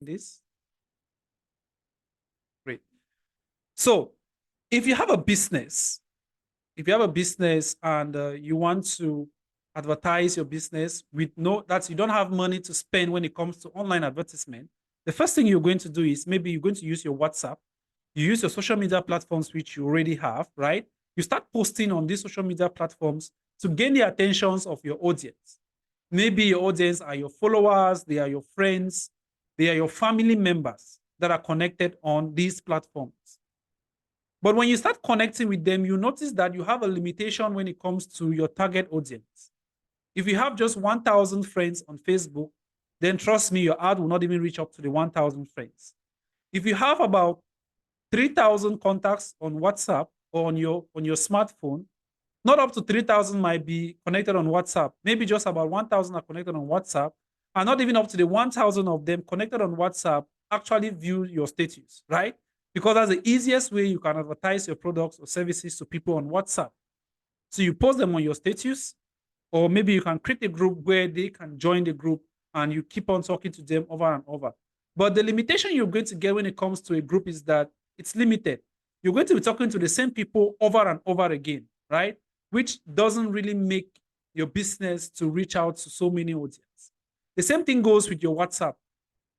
this? Great. So if you have a business, and you want to advertise your business with that you don't have money to spend when it comes to online advertisement, the first thing you're going to do is maybe you're going to use your WhatsApp. You use your social media platforms, which you already have, right? You start posting on these social media platforms to gain the attentions of your audience. Maybe your audience are your followers, they are your friends, they are your family members that are connected on these platforms. But when you start connecting with them, you notice that you have a limitation when it comes to your target audience. If you have just 1,000 friends on Facebook, then trust me, your ad will not even reach up to the 1,000 friends. If you have about 3,000 contacts on WhatsApp or on your smartphone, not up to 3,000 might be connected on WhatsApp. Maybe just about 1,000 are connected on WhatsApp, and not even up to the 1,000 of them connected on WhatsApp actually view your status, right? Because that's the easiest way you can advertise your products or services to people on WhatsApp. So you post them on your status, or maybe you can create a group where they can join the group and you keep on talking to them over and over. But the limitation you're going to get when it comes to a group is that it's limited. You're going to be talking to the same people over and over again, right? Which doesn't really make your business to reach out to so many audience. The same thing goes with your WhatsApp.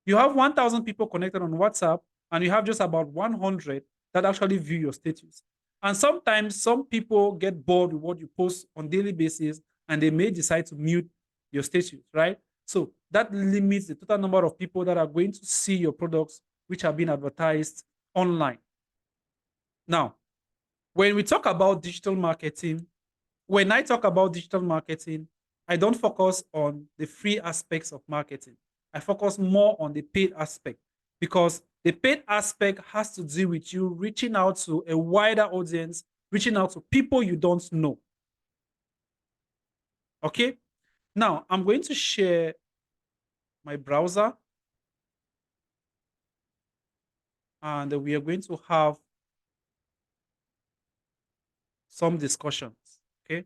You have 1,000 people connected on WhatsApp, and you have just about 100 that actually view your status. And sometimes some people get bored with what you post on daily basis, and they may decide to mute your status, right? So that limits the total number of people that are going to see your products which are being advertised online. Now, when we talk about digital marketing, when I talk about digital marketing, I don't focus on the free aspects of marketing. I focus more on the paid aspect, because the paid aspect has to do with you reaching out to a wider audience, reaching out to people you don't know. Okay? Now, I'm going to share my browser, and we are going to have some discussions. Okay?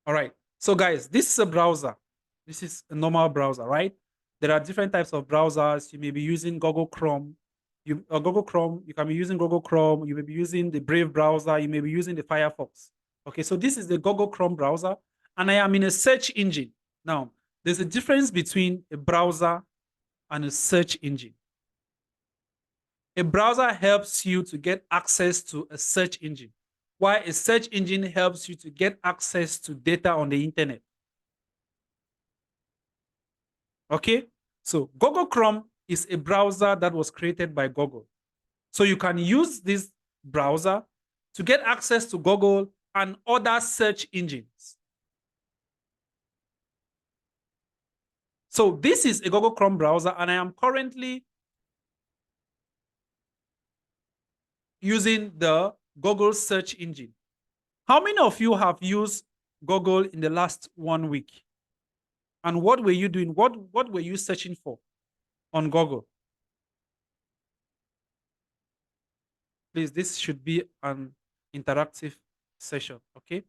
All right. So guys, this is a browser. This is a normal browser, right? There are different types of browsers. You may be using Google Chrome. You can be using Google Chrome. You may be using the Brave browser. You may be using the Firefox. Okay, so this is the Google Chrome browser, and I am in a search engine. Now, there's a difference between a browser and a search engine. A browser helps you to get access to a search engine, while a search engine helps you to get access to data on the internet. Okay, so Google Chrome is a browser that was created by Google. So you can use this browser to get access to Google and other search engines. So this is a Google Chrome browser, and I am currently using the Google search engine. How many of you have used Google in the last 1 week? And what were you doing? What were you searching for on Google? Please, this should be an interactive session, okay?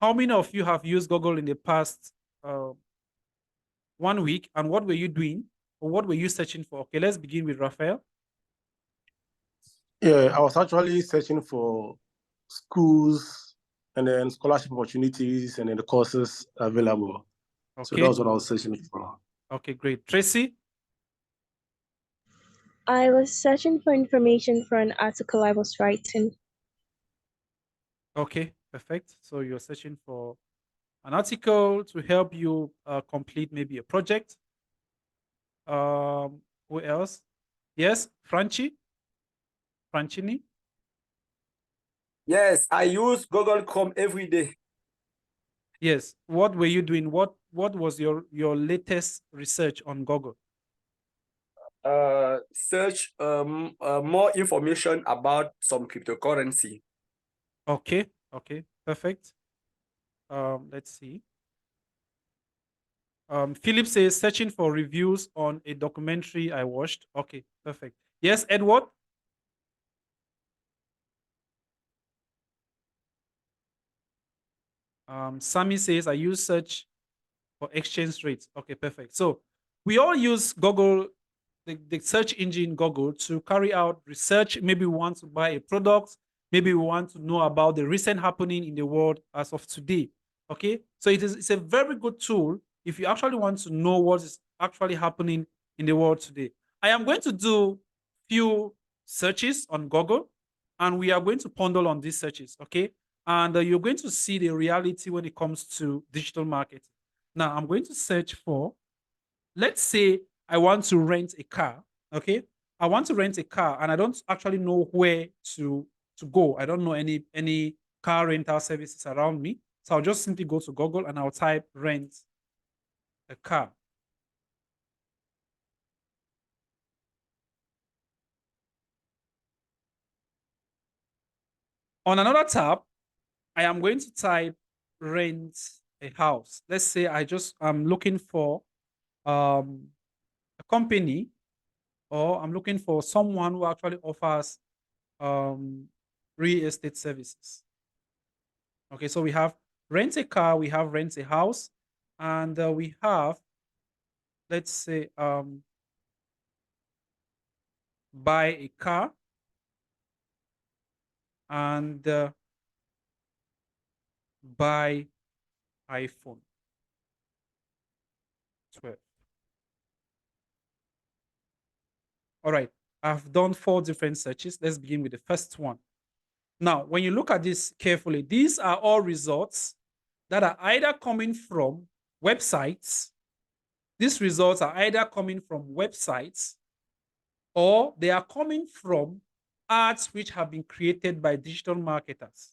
How many of you have used Google in the past 1 week, and what were you doing, or what were you searching for? Okay, let's begin with Raphael. Yeah, I was actually searching for schools and then scholarship opportunities and then the courses available. Okay. So that was what I was searching for. Okay, great. Tracy? I was searching for information for an article I was writing. Okay, perfect. So you're searching for an article to help you complete maybe a project. Who else? Yes, Francini? Yes, I use Google Chrome every day. Yes. What were you doing? What was your latest research on Google? Search more information about some cryptocurrency. Okay, okay, perfect. Let's see. Philip says searching for reviews on a documentary I watched. Okay, perfect. Yes, Edward. Sammy says I use search for exchange rates. Okay, perfect. So we all use Google, the search engine Google, to carry out research. Maybe we want to buy a product. Maybe we want to know about the recent happening in the world as of today. Okay, so it's a very good tool if you actually want to know what is actually happening in the world today. I am going to do few searches on Google, and we are going to ponder on these searches. Okay, and you're going to see the reality when it comes to digital marketing. Now, I'm going to search for, let's say I want to rent a car. Okay. I want to rent a car and I don't actually know where to go. I don't know any car rental services around me. So I'll just simply go to Google and I'll type rent a car. On another tab, I am going to type rent a house. Let's say I'm looking for a company, or I'm looking for someone who actually offers um, real estate services. Okay, so we have rent a car, we have rent a house, and we have, let's say, buy a car and buy iPhone 12. All right, I've done 4 different searches. Let's begin with the first one. Now, when you look at this carefully, these are all results that are either coming from websites. These results are either coming from websites or they are coming from ads which have been created by digital marketers.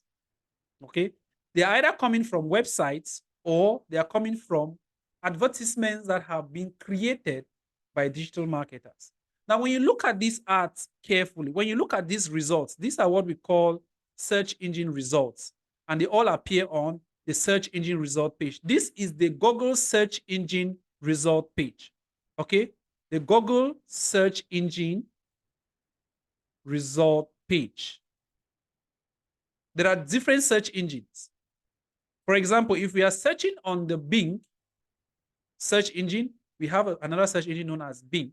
Okay, they are either coming from websites or they are coming from advertisements that have been created by digital marketers. Now, when you look at these ads carefully, when you look at these results, these are what we call search engine results, and they all appear on the search engine result page. This is the Google search engine result page. Okay, the Google search engine result page. There are different search engines. For example, if we are searching on the Bing search engine, we have another search engine known as Bing.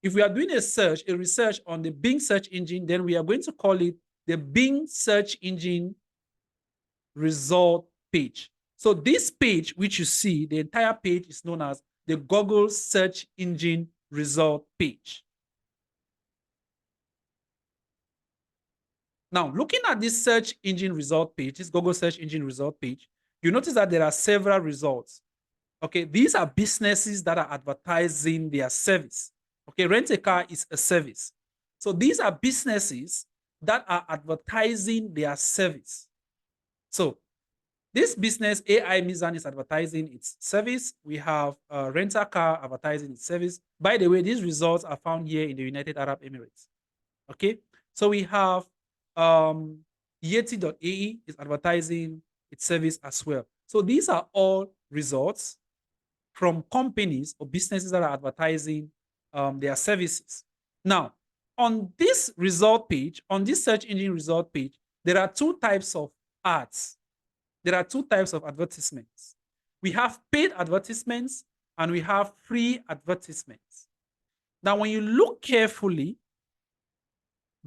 If we are doing a research on the Bing search engine, then we are going to call it the Bing search engine result page. So this page, which you see, the entire page is known as the Google search engine result page. Now, looking at this search engine result page, this Google search engine result page, you notice that there are several results. Okay, these are businesses that are advertising their service. Okay, rent a car is a service. So these are businesses that are advertising their service. So this business, AI Mizan, is advertising its service. We have Rent a Car advertising its service. By the way, these results are found here in the United Arab Emirates. Okay, so we have Yeti.ae is advertising its service as well. So these are all results from companies or businesses that are advertising their services. Now, on this result page, on this search engine result page, there are 2 types of ads. There are 2 types of advertisements. We have paid advertisements and we have free advertisements. Now, when you look carefully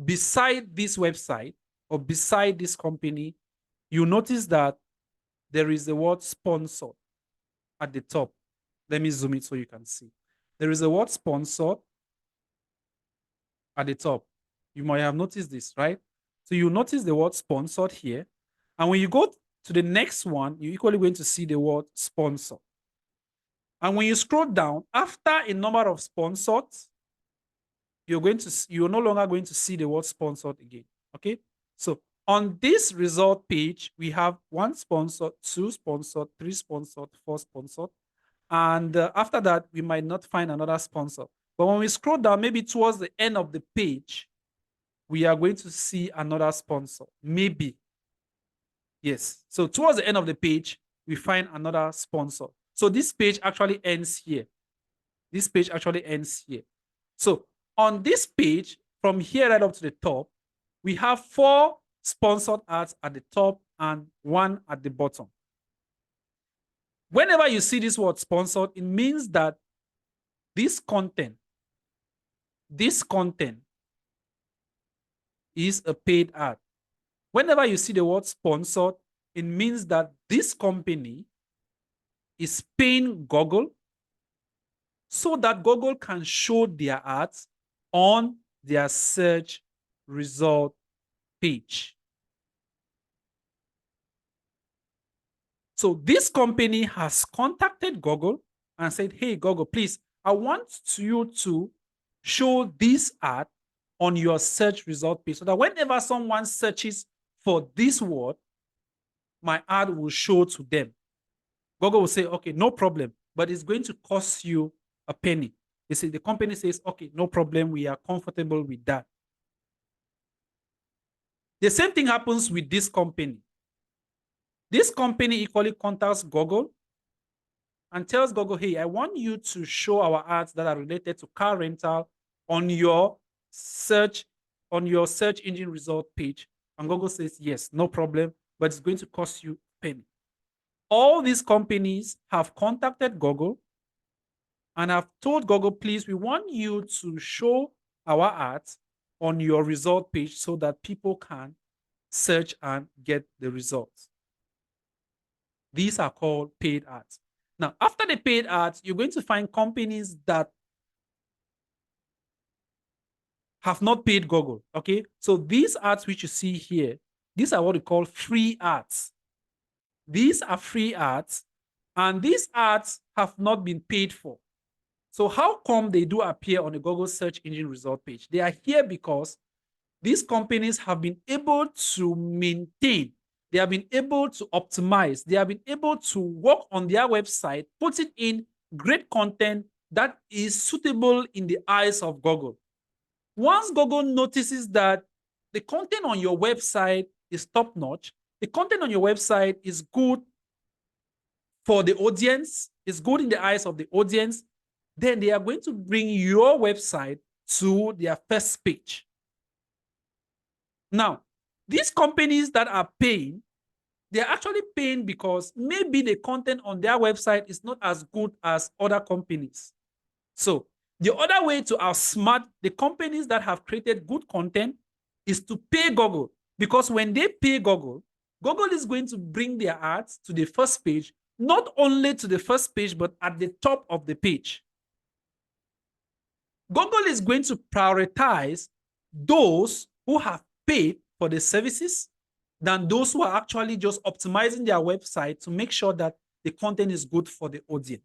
beside this website or beside this company, you notice that there is the word sponsored at the top. Let me zoom it so you can see. There is a word sponsored at the top. You might have noticed this, right? So you notice the word sponsored here. And when you go to the next one, you're equally going to see the word sponsor. And when you scroll down, after a number of sponsored, you're no longer going to see the word sponsored again. Okay. So on this result page, we have 1 sponsored, 2 sponsored, 3 sponsored, 4 sponsored. And after that, we might not find another sponsor. But when we scroll down, maybe towards the end of the page, we are going to see another sponsor. Maybe. Yes. So towards the end of the page, we find another sponsor. So this page actually ends here. This page actually ends here. So on this page, from here right up to the top, we have 4 sponsored ads at the top and 1 at the bottom. Whenever you see this word sponsored, it means that this content is a paid ad. Whenever you see the word sponsored, it means that this company is paying Google so that Google can show their ads on their search result page. So this company has contacted Google and said, hey, Google, please, I want you to show this ad on your search result page so that whenever someone searches for this word, my ad will show to them. Google will say, okay, no problem, but it's going to cost you a penny. They say, the company says, okay, no problem, we are comfortable with that. The same thing happens with this company. This company equally contacts Google and tells Google, hey, I want you to show our ads that are related to car rental on your search engine result page. And Google says, yes, no problem, but it's going to cost you a penny. All these companies have contacted Google and have told Google, please, we want you to show our ads on your result page so that people can search and get the results. These are called paid ads. Now, after the paid ads, you're going to find companies that have not paid Google, okay? So these ads which you see here, these are what we call free ads. These are free ads, and these ads have not been paid for. So how come they do appear on the Google search engine result page? They are here because these companies have been able to maintain, they have been able to optimize, they have been able to work on their website, putting in great content that is suitable in the eyes of Google. Once Google notices that the content on your website is top-notch, the content on your website is good for the audience, is good in the eyes of the audience, then they are going to bring your website to their first page. Now, these companies that are paying, they're actually paying because maybe the content on their website is not as good as other companies. So the other way to outsmart the companies that have created good content is to pay Google, because when they pay Google, Google is going to bring their ads to the first page, not only to the first page, but at the top of the page. Google is going to prioritize those who have paid for the services than those who are actually just optimizing their website to make sure that the content is good for the audience.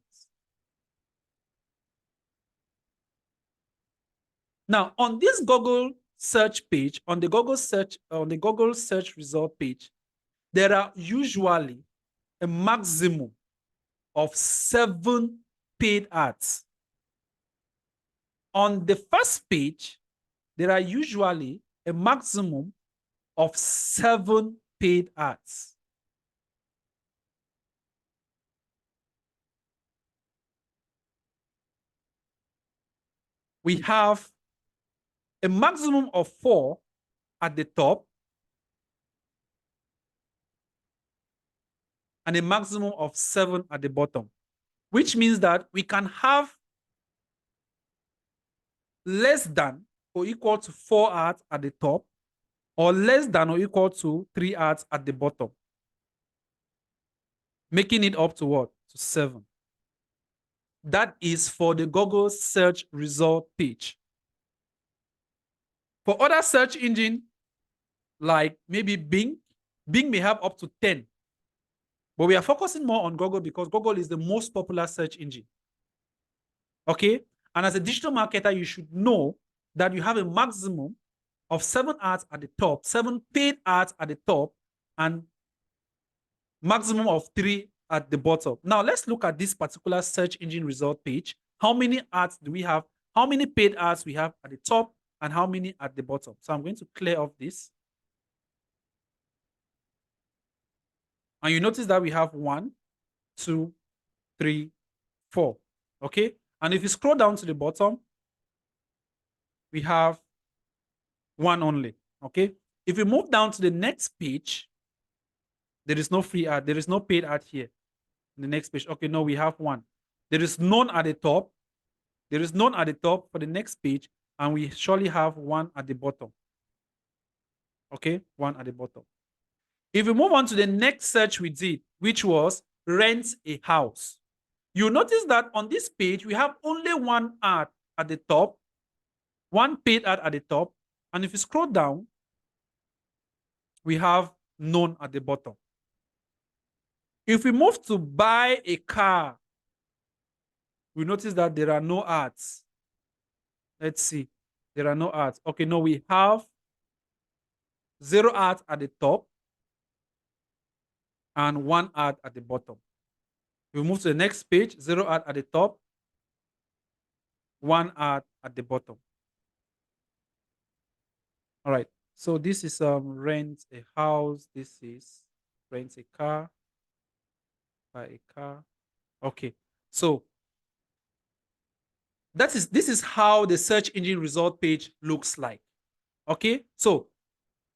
Now, on this Google search page, on the Google search result page, there are usually a maximum of 7 paid ads. On the first page, there are usually a maximum of 7 paid ads. We have a maximum of 4 at the top and a maximum of 7 at the bottom, which means that we can have less than or equal to 4 ads at the top or less than or equal to 3 ads at the bottom, making it up to what? To 7. That is for the Google search result page. For other search engine, like maybe Bing may have up to 10. But we are focusing more on Google because Google is the most popular search engine. Okay? And as a digital marketer, you should know that you have a maximum of 7 ads at the top, 7 paid ads at the top, and maximum of 3 at the bottom. Now, let's look at this particular search engine result page. How many ads do we have? How many paid ads we have at the top and how many at the bottom? So I'm going to clear off this. And you notice that we have 1, 2, 3, 4. Okay. And if you scroll down to the bottom, we have 1 only. Okay. If we move down to the next page, there is no free ad. There is no paid ad here. The next page. Okay, no, we have 1. There is none at the top. There is none at the top for the next page, and we surely have 1 at the bottom. Okay, 1 at the bottom. If we move on to the next search we did, which was rent a house, you notice that on this page, we have only 1 ad at the top, 1 paid ad at the top. And if you scroll down, we have none at the bottom. If we move to buy a car, we notice that there are no ads. Let's see. There are no ads. Okay, no, we have 0 ads at the top and 1 ad at the bottom. We move to the next page, 0 ad at the top, 1 ad at the bottom. All right. So this is rent a house. This is rent a car, buy a car. Okay. So this is how the search engine result page looks like. Okay. So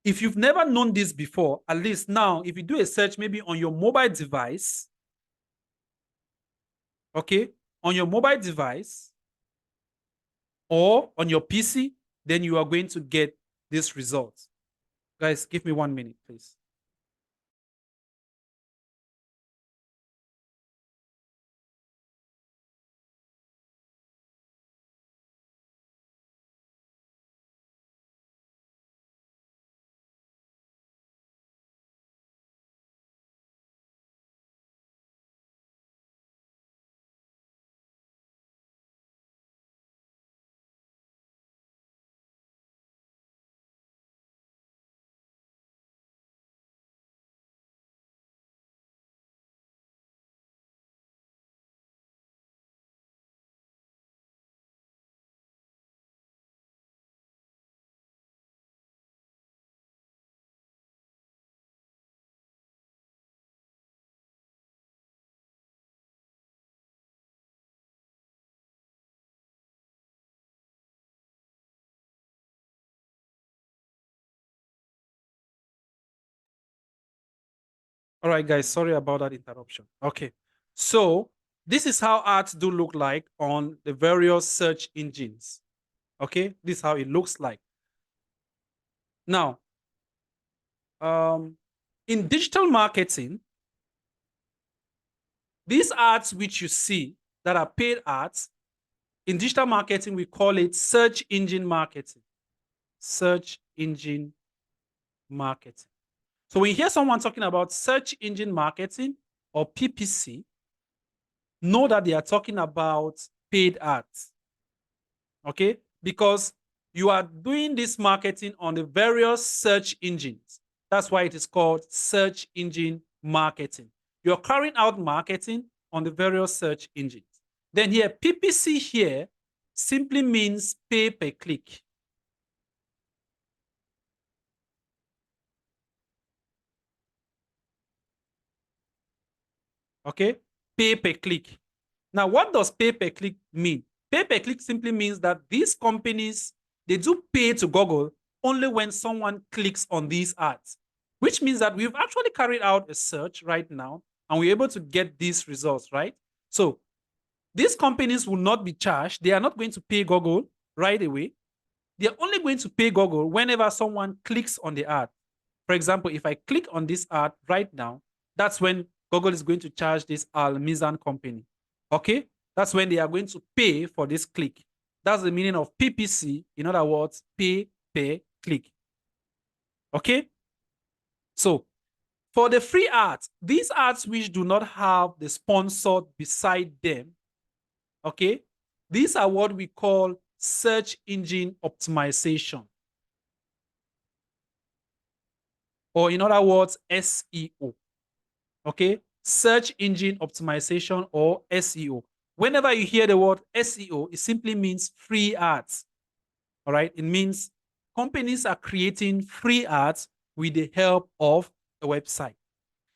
if you've never known this before, at least now, if you do a search maybe on your mobile device, okay, on your mobile device or on your PC, then you are going to get this result. Guys, give me 1 minute, please. All right, guys, sorry about that interruption. Okay, so this is how ads do look like on the various search engines. Okay, this is how it looks like. Now, in digital marketing, these ads which you see that are paid ads, in digital marketing, we call it search engine marketing. Search engine marketing. So when you hear someone talking about search engine marketing or PPC, know that they are talking about paid ads. Okay? Because you are doing this marketing on the various search engines. That's why it is called search engine marketing. You're carrying out marketing on the various search engines. Then here, PPC here simply means pay per click. Okay? Pay per click. Now, what does pay per click mean? Pay per click simply means that these companies, they do pay to Google only when someone clicks on these ads, which means that we've actually carried out a search right now and we're able to get these results, right? So these companies will not be charged. They are not going to pay Google right away. They're only going to pay Google whenever someone clicks on the ad. For example, if I click on this ad right now, that's when Google is going to charge this Al Mizan company. Okay? That's when they are going to pay for this click. That's the meaning of PPC. In other words, pay per click. Okay? So, for the free ads, these ads which do not have the sponsor beside them, okay, these are what we call search engine optimization. Or in other words, SEO. Okay? Search engine optimization or SEO. Whenever you hear the word SEO, it simply means free ads. All right? It means companies are creating free ads with the help of a website.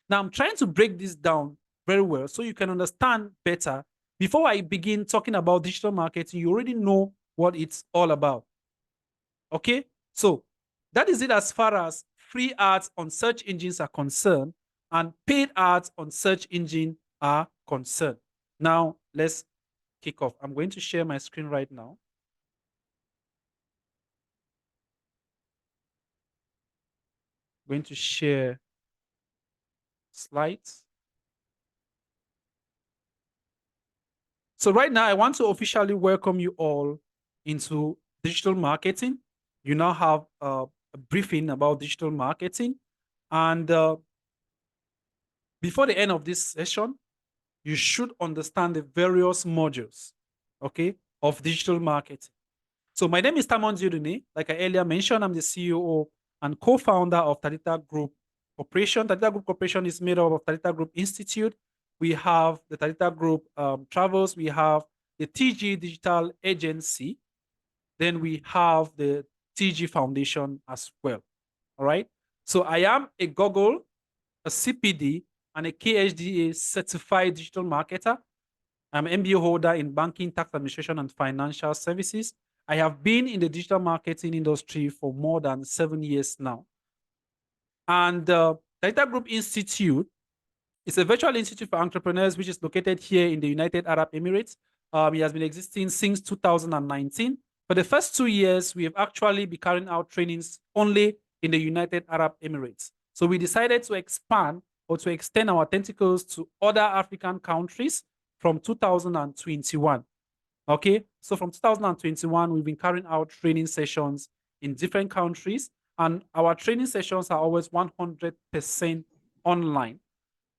Now, I'm trying to break this down very well so you can understand better. Before I begin talking about digital marketing, you already know what it's all about. Okay, so that is it as far as free ads on search engines are concerned and paid ads on search engine are concerned. Now, let's kick off. I'm going to share my screen right now. I'm going to share slides. So right now, I want to officially welcome you all into digital marketing. You now have a briefing about digital marketing. And before the end of this session, you should understand the various modules, okay, of digital marketing. So my name is Tamon Zudune. Like I earlier mentioned, I'm the CEO and co-founder of Talita Group Corporation. Talita Group Corporation is made up of Talita Group Institute. We have the Talita Group Travels. We have the TG Digital Agency. Then we have the TG Foundation as well. All right. So I am a Google, a CPD, and a KHDA certified digital marketer. I'm an MBA holder in banking, tax administration, and financial services. I have been in the digital marketing industry for more than 7 years now. And Data Group Institute is a virtual institute for entrepreneurs, which is located here in the United Arab Emirates. It has been existing since 2019. For the first 2 years, we have actually been carrying out trainings only in the United Arab Emirates. So we decided to expand or to extend our tentacles to other African countries from 2021. Okay, so from 2021, we've been carrying out training sessions in different countries, and our training sessions are always 100% online.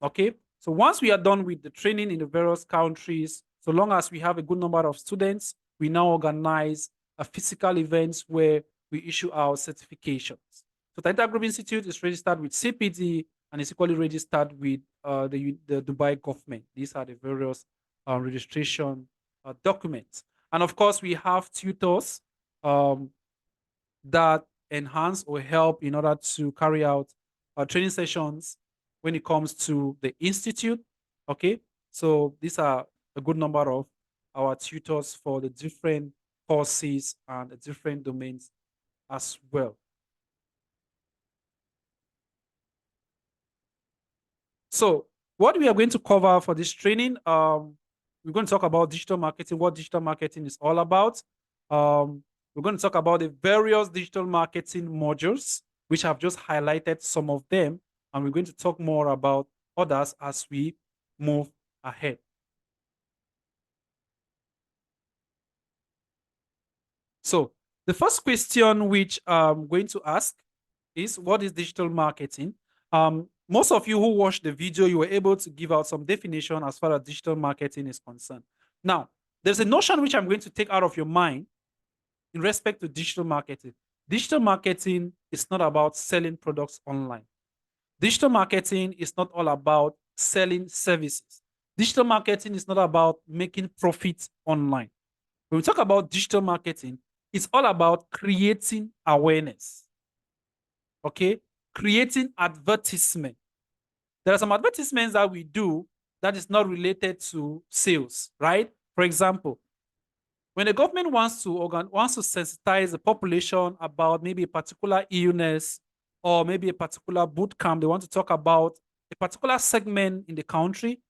Okay, so once we are done with the training in the various countries, so long as we have a good number of students, we now organize a physical events where we issue our certifications. So Talita Group Institute is registered with CPD and is equally registered with the Dubai government. These are the various registration documents. And of course, we have tutors that enhance or help in order to carry out training sessions when it comes to the institute. Okay, so these are a good number of our tutors for the different courses and the different domains as well. So what we are going to cover for this training, we're going to talk about digital marketing, what digital marketing is all about. We're going to talk about the various digital marketing modules, which I've just highlighted some of them, and we're going to talk more about others as we move ahead. So the first question which I'm going to ask is, what is digital marketing? Most of you who watched the video, you were able to give out some definition as far as digital marketing is concerned. Now, there's a notion which I'm going to take out of your mind in respect to digital marketing. Digital marketing is not about selling products online. Digital marketing is not all about selling services. Digital marketing is not about making profits online. When we talk about digital marketing, it's all about creating awareness. Okay? Creating advertisement. There are some advertisements that we do that is not related to sales, right? For example, when the government wants to sensitize the population about maybe a particular illness or maybe a particular boot camp, they want to talk about a particular segment in the country,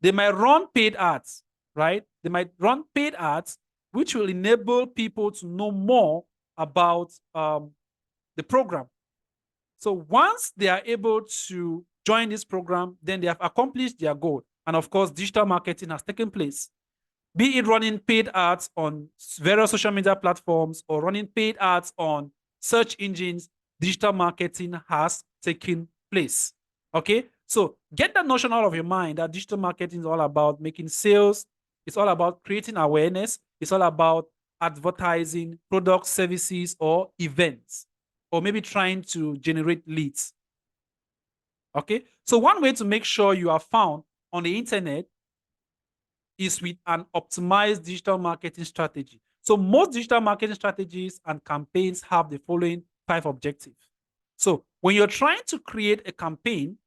they might run paid ads, right? They might run paid ads, which will enable people to know more about the program. So once they are able to join this program, then they have accomplished their goal. And of course, digital marketing has taken place. Be it running paid ads on various social media platforms or running paid ads on search engines, digital marketing has taken place. Okay, so get that notion out of your mind that digital marketing is all about making sales. It's all about creating awareness. It's all about advertising products, services, or events, or maybe trying to generate leads. Okay, so one way to make sure you are found on the internet is with an optimized digital marketing strategy. So most digital marketing strategies and campaigns have the following 5 objectives. So when you're trying to create a campaign,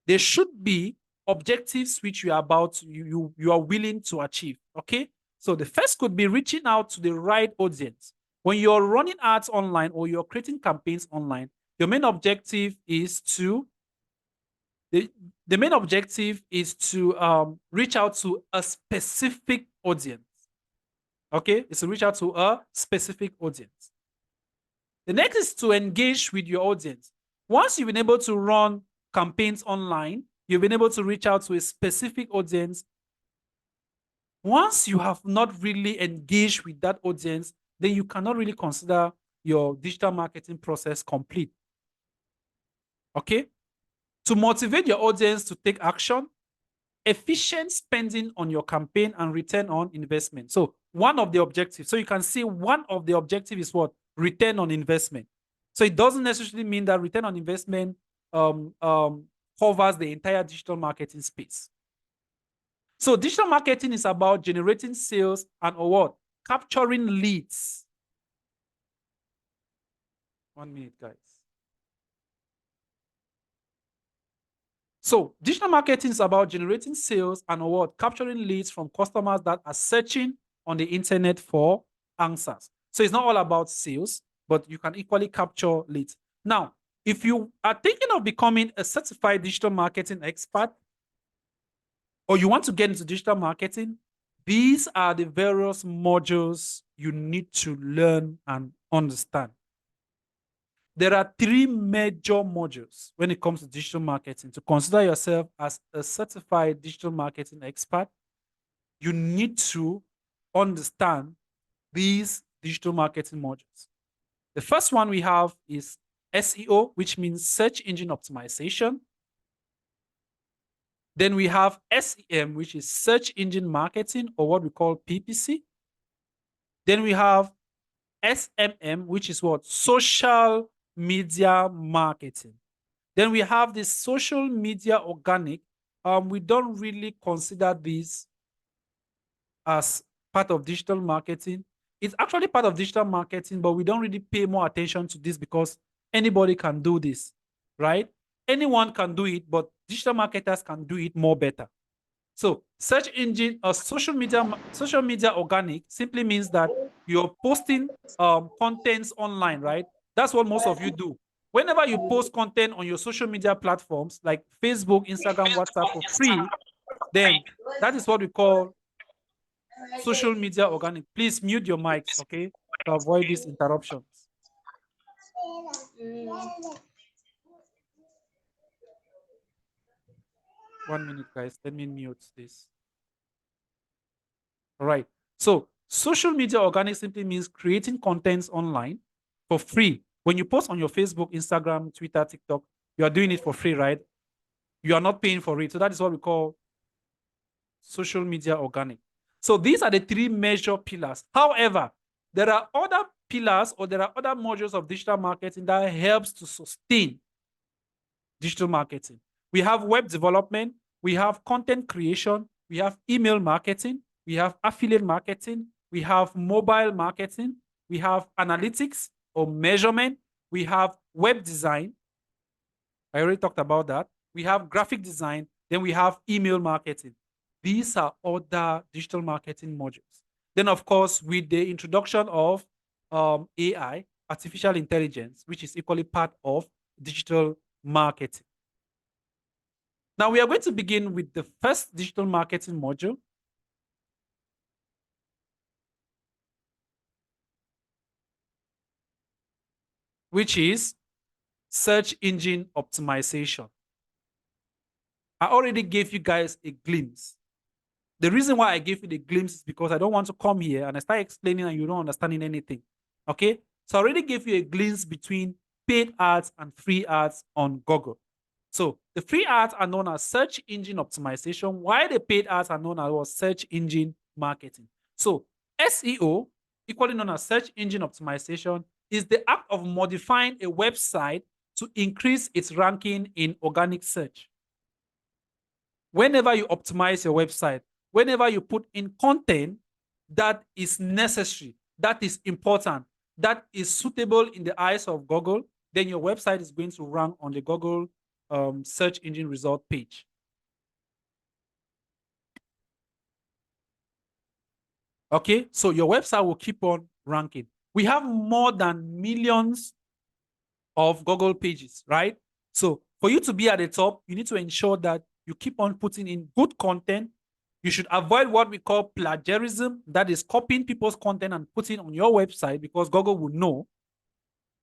there should be objectives which you are about, you are willing to achieve. Okay. So the first could be reaching out to the right audience. When you're running ads online or you're creating campaigns online, your main objective is to the main objective is to reach out to a specific audience. Okay, it's to reach out to a specific audience. The next is to engage with your audience. Once you've been able to run campaigns online, you've been able to reach out to a specific audience. Once you have not really engaged with that audience, then you cannot really consider your digital marketing process complete. Okay? To motivate your audience to take action, efficient spending on your campaign and return on investment. So one of the objectives, so you can see one of the objectives is what? Return on investment. So it doesn't necessarily mean that return on investment covers the entire digital marketing space. So digital marketing is about generating sales and or what? Capturing leads. 1 minute, guys. So digital marketing is about generating sales and or what? Capturing leads from customers that are searching on the internet for answers. So it's not all about sales, but you can equally capture leads. Now, if you are thinking of becoming a certified digital marketing expert, or you want to get into digital marketing, these are the various modules you need to learn and understand. There are 3 major modules when it comes to digital marketing. To consider yourself as a certified digital marketing expert, you need to understand these digital marketing modules. The first one we have is SEO, which means search engine optimization. Then we have SEM, which is search engine marketing, or what we call PPC. Then we have SMM, which is what? Social media marketing. Then we have the social media organic. We don't really consider this as part of digital marketing. It's actually part of digital marketing, but we don't really pay more attention to this because anybody can do this, right? Anyone can do it, but digital marketers can do it more better. So search engine or social media organic simply means that you're posting contents online, right? That's what most of you do. Whenever you post content on your social media platforms like Facebook, Instagram, WhatsApp for free, then that is what we call social media organic. Please mute your mics, okay, to avoid these interruptions. 1 minute, guys. Let me mute this. All right. So social media organic simply means creating contents online for free. When you post on your Facebook, Instagram, Twitter, TikTok, you are doing it for free, right? You are not paying for it. So that is what we call social media organic. So these are the 3 major pillars. However, there are other pillars or there are other modules of digital marketing that helps to sustain digital marketing. We have web development, we have content creation, we have email marketing, we have affiliate marketing, we have mobile marketing, we have analytics or measurement, we have web design. I already talked about that. We have graphic design, then we have email marketing. These are other digital marketing modules. Then, of course, with the introduction of AI, artificial intelligence, which is equally part of digital marketing. Now, we are going to begin with the first digital marketing module, which is search engine optimization. I already gave you guys a glimpse. The reason why I gave you the glimpse is because I don't want to come here and I start explaining and you don't understand anything. Okay? So I already gave you a glimpse between paid ads and free ads on Google. So the free ads are known as search engine optimization, while the paid ads are known as search engine marketing. So SEO, equally known as search engine optimization, is the act of modifying a website to increase its ranking in organic search. Whenever you optimize your website, whenever you put in content that is necessary, that is important, that is suitable in the eyes of Google, then your website is going to rank on the Google search engine result page. Okay, so your website will keep on ranking. We have more than millions of Google pages, right? So for you to be at the top, you need to ensure that you keep on putting in good content. You should avoid what we call plagiarism, that is copying people's content and putting on your website, because Google will know.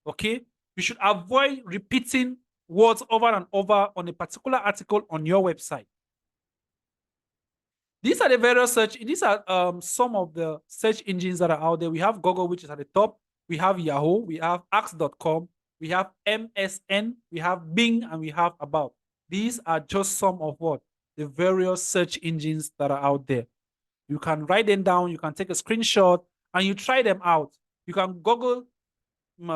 Okay, you should avoid repeating words over and over on a particular article on your website. These are the various these are some of the search engines that are out there. We have Google, which is at the top. We have Yahoo, we have Ask.com, we have MSN, we have Bing, and we have About. These are just some of what? The various search engines that are out there. You can write them down, you can take a screenshot, and you try them out. You can Google, you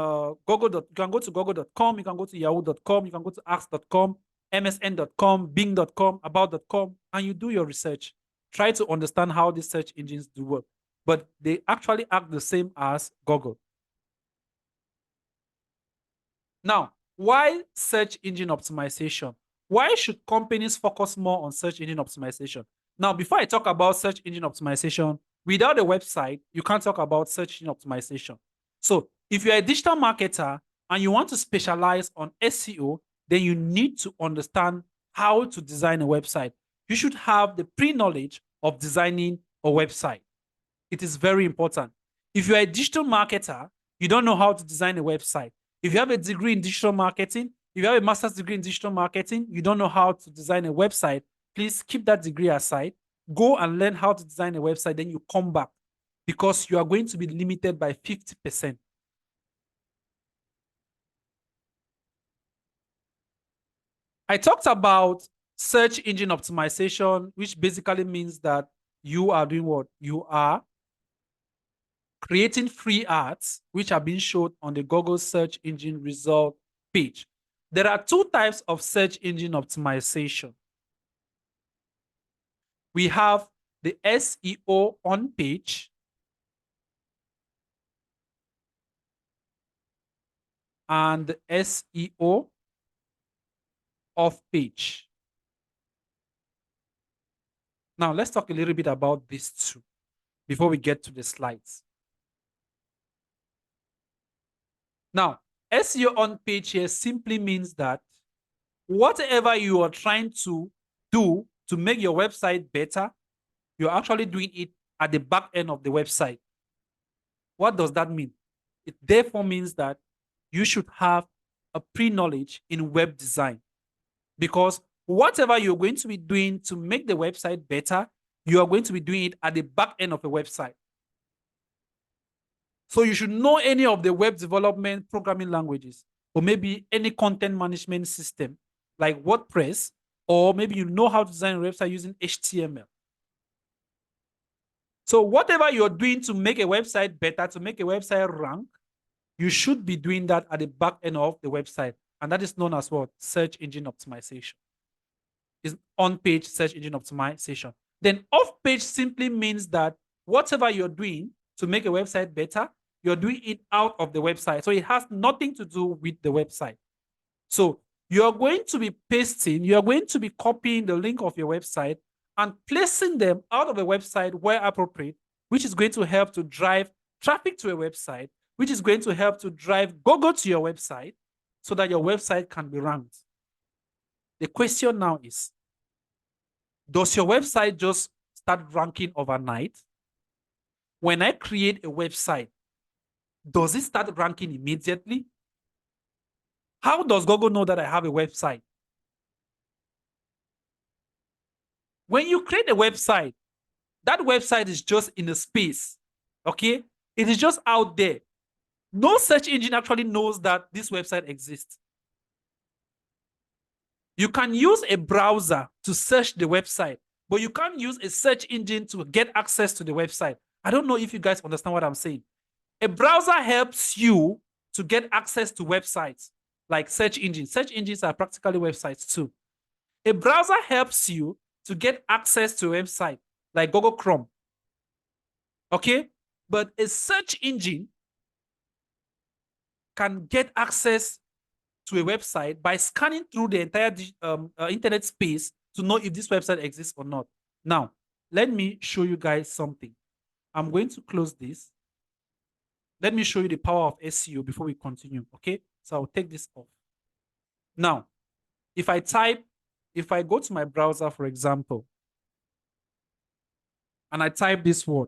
can go to google.com, you can go to yahoo.com, you can go to ask.com, msn.com, bing.com, about.com, and you do your research. Try to understand how these search engines do work. But they actually act the same as Google. Now, why search engine optimization? Why should companies focus more on search engine optimization? Now, before I talk about search engine optimization, without a website, you can't talk about search engine optimization. So if you're a digital marketer and you want to specialize on SEO, then you need to understand how to design a website. You should have the pre-knowledge of designing a website. It is very important. If you're a digital marketer, you don't know how to design a website. If you have a degree in digital marketing, if you have a master's degree in digital marketing, you don't know how to design a website, please keep that degree aside. Go and learn how to design a website, then you come back, because you are going to be limited by 50%. I talked about search engine optimization, which basically means that you are doing what? You are creating free ads, which are being shown on the Google search engine result page. There are two types of search engine optimization. We have the SEO on page and the SEO off page. Now, let's talk a little bit about these two before we get to the slides. Now, SEO on page here simply means that whatever you are trying to do to make your website better, you're actually doing it at the back end of the website. What does that mean? It therefore means that you should have a pre-knowledge in web design, because whatever you're going to be doing to make the website better, you are going to be doing it at the back end of a website. So you should know any of the web development programming languages, or maybe any content management system like WordPress, or maybe you know how to design a website using HTML. So whatever you're doing to make a website better, to make a website rank, you should be doing that at the back end of the website. And that is known as what? Search engine optimization. Is on-page search engine optimization. Then off-page simply means that whatever you're doing to make a website better, you're doing it out of the website. So it has nothing to do with the website. So you're going to be pasting, you're going to be copying the link of your website and placing them out of the website where appropriate, which is going to help to drive traffic to a website, which is going to help to drive Google to your website so that your website can be ranked. The question now is, does your website just start ranking overnight? When I create a website, does it start ranking immediately? How does Google know that I have a website? When you create a website, that website is just in a space, okay? It is just out there. No search engine actually knows that this website exists. You can use a browser to search the website, but you can't use a search engine to get access to the website. I don't know if you guys understand what I'm saying. A browser helps you to get access to websites like search engines. Search engines are practically websites too. A browser helps you to get access to a website like Google Chrome. Okay? But a search engine can get access to a website by scanning through the entire internet space to know if this website exists or not. Now, let me show you guys something. I'm going to close this. Let me show you the power of SEO before we continue, okay? So I'll take this off. Now, if I go to my browser, for example, and I type this word,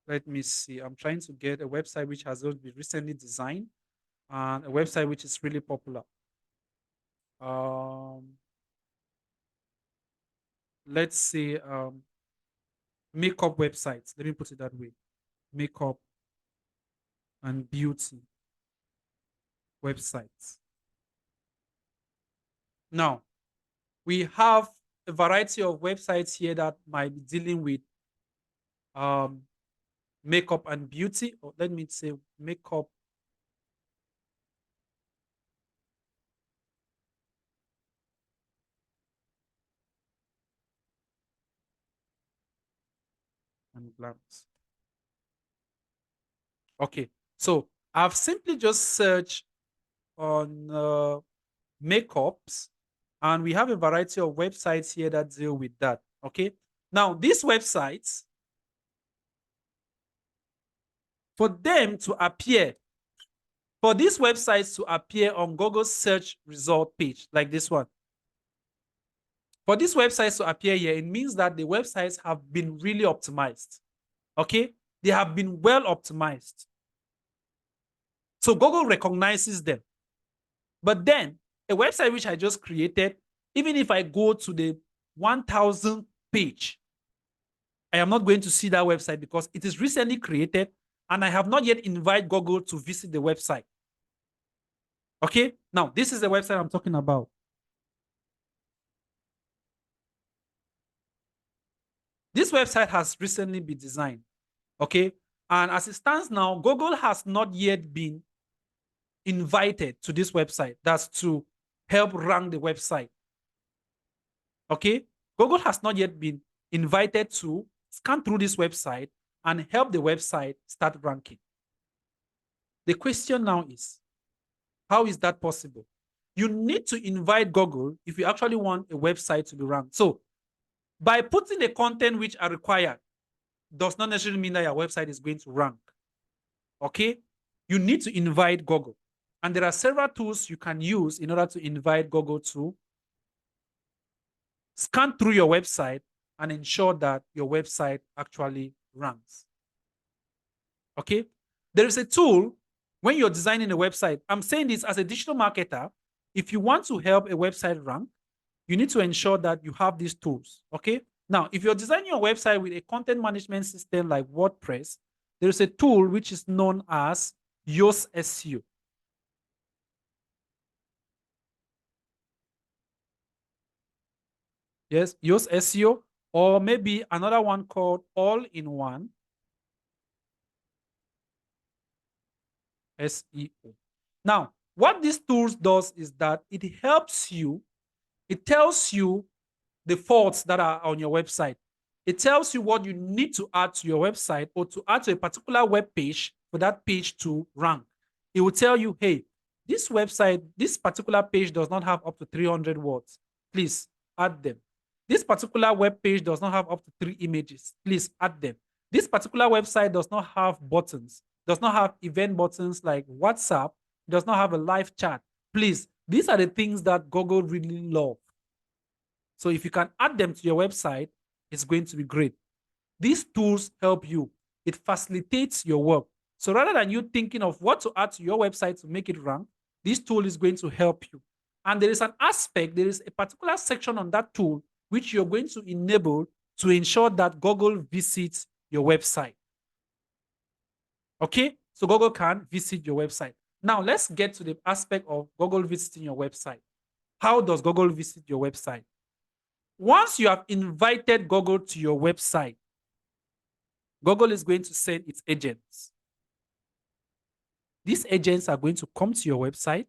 let me see. I'm trying to get a website which has been recently designed and a website which is really popular. Let's say makeup websites. Let me put it that way. Makeup and beauty websites. Now, we have a variety of websites here that might be dealing with makeup and beauty, or let me say makeup and glamps. Okay, so I've simply just searched on makeups, and we have a variety of websites here that deal with that. Okay, now these websites, for them to appear, for these websites to appear on Google's search result page, like this one, for these websites to appear here, it means that the websites have been really optimized. Okay, they have been well optimized. So Google recognizes them. But then a website which I just created, even if I go to the 1000 page, I am not going to see that website because it is recently created and I have not yet invited Google to visit the website. Okay, now this is the website I'm talking about. This website has recently been designed. Okay, and as it stands now, Google has not yet been invited to this website. That's to help rank the website. Okay, Google has not yet been invited to scan through this website and help the website start ranking. The question now is, how is that possible? You need to invite Google if you actually want a website to be ranked. So by putting the content which are required does not necessarily mean that your website is going to rank. Okay, you need to invite Google. And there are several tools you can use in order to invite Google to scan through your website and ensure that your website actually ranks. Okay, there is a tool when you're designing a website. I'm saying this as a digital marketer. If you want to help a website rank, you need to ensure that you have these tools. Okay, now if you're designing your website with a content management system like WordPress, there is a tool which is known as Yoast SEO. Yes, Yoast SEO, or maybe another one called All-in-One SEO. Now, what this tools does is that it helps you, it tells you the faults that are on your website. It tells you what you need to add to your website or to add to a particular web page for that page to rank. It will tell you, hey, this website, this particular page does not have up to 300 words. Please add them. This particular web page does not have up to 3 images. Please add them. This particular website does not have buttons, does not have event buttons like WhatsApp, does not have a live chat. Please, these are the things that Google really love. So if you can add them to your website, it's going to be great. These tools help you. It facilitates your work. So rather than you thinking of what to add to your website to make it rank, this tool is going to help you. And there is an aspect, there is a particular section on that tool which you're going to enable to ensure that Google visits your website. Okay, so Google can visit your website. Now let's get to the aspect of Google visiting your website. How does Google visit your website? Once you have invited Google to your website, Google is going to send its agents. These agents are going to come to your website.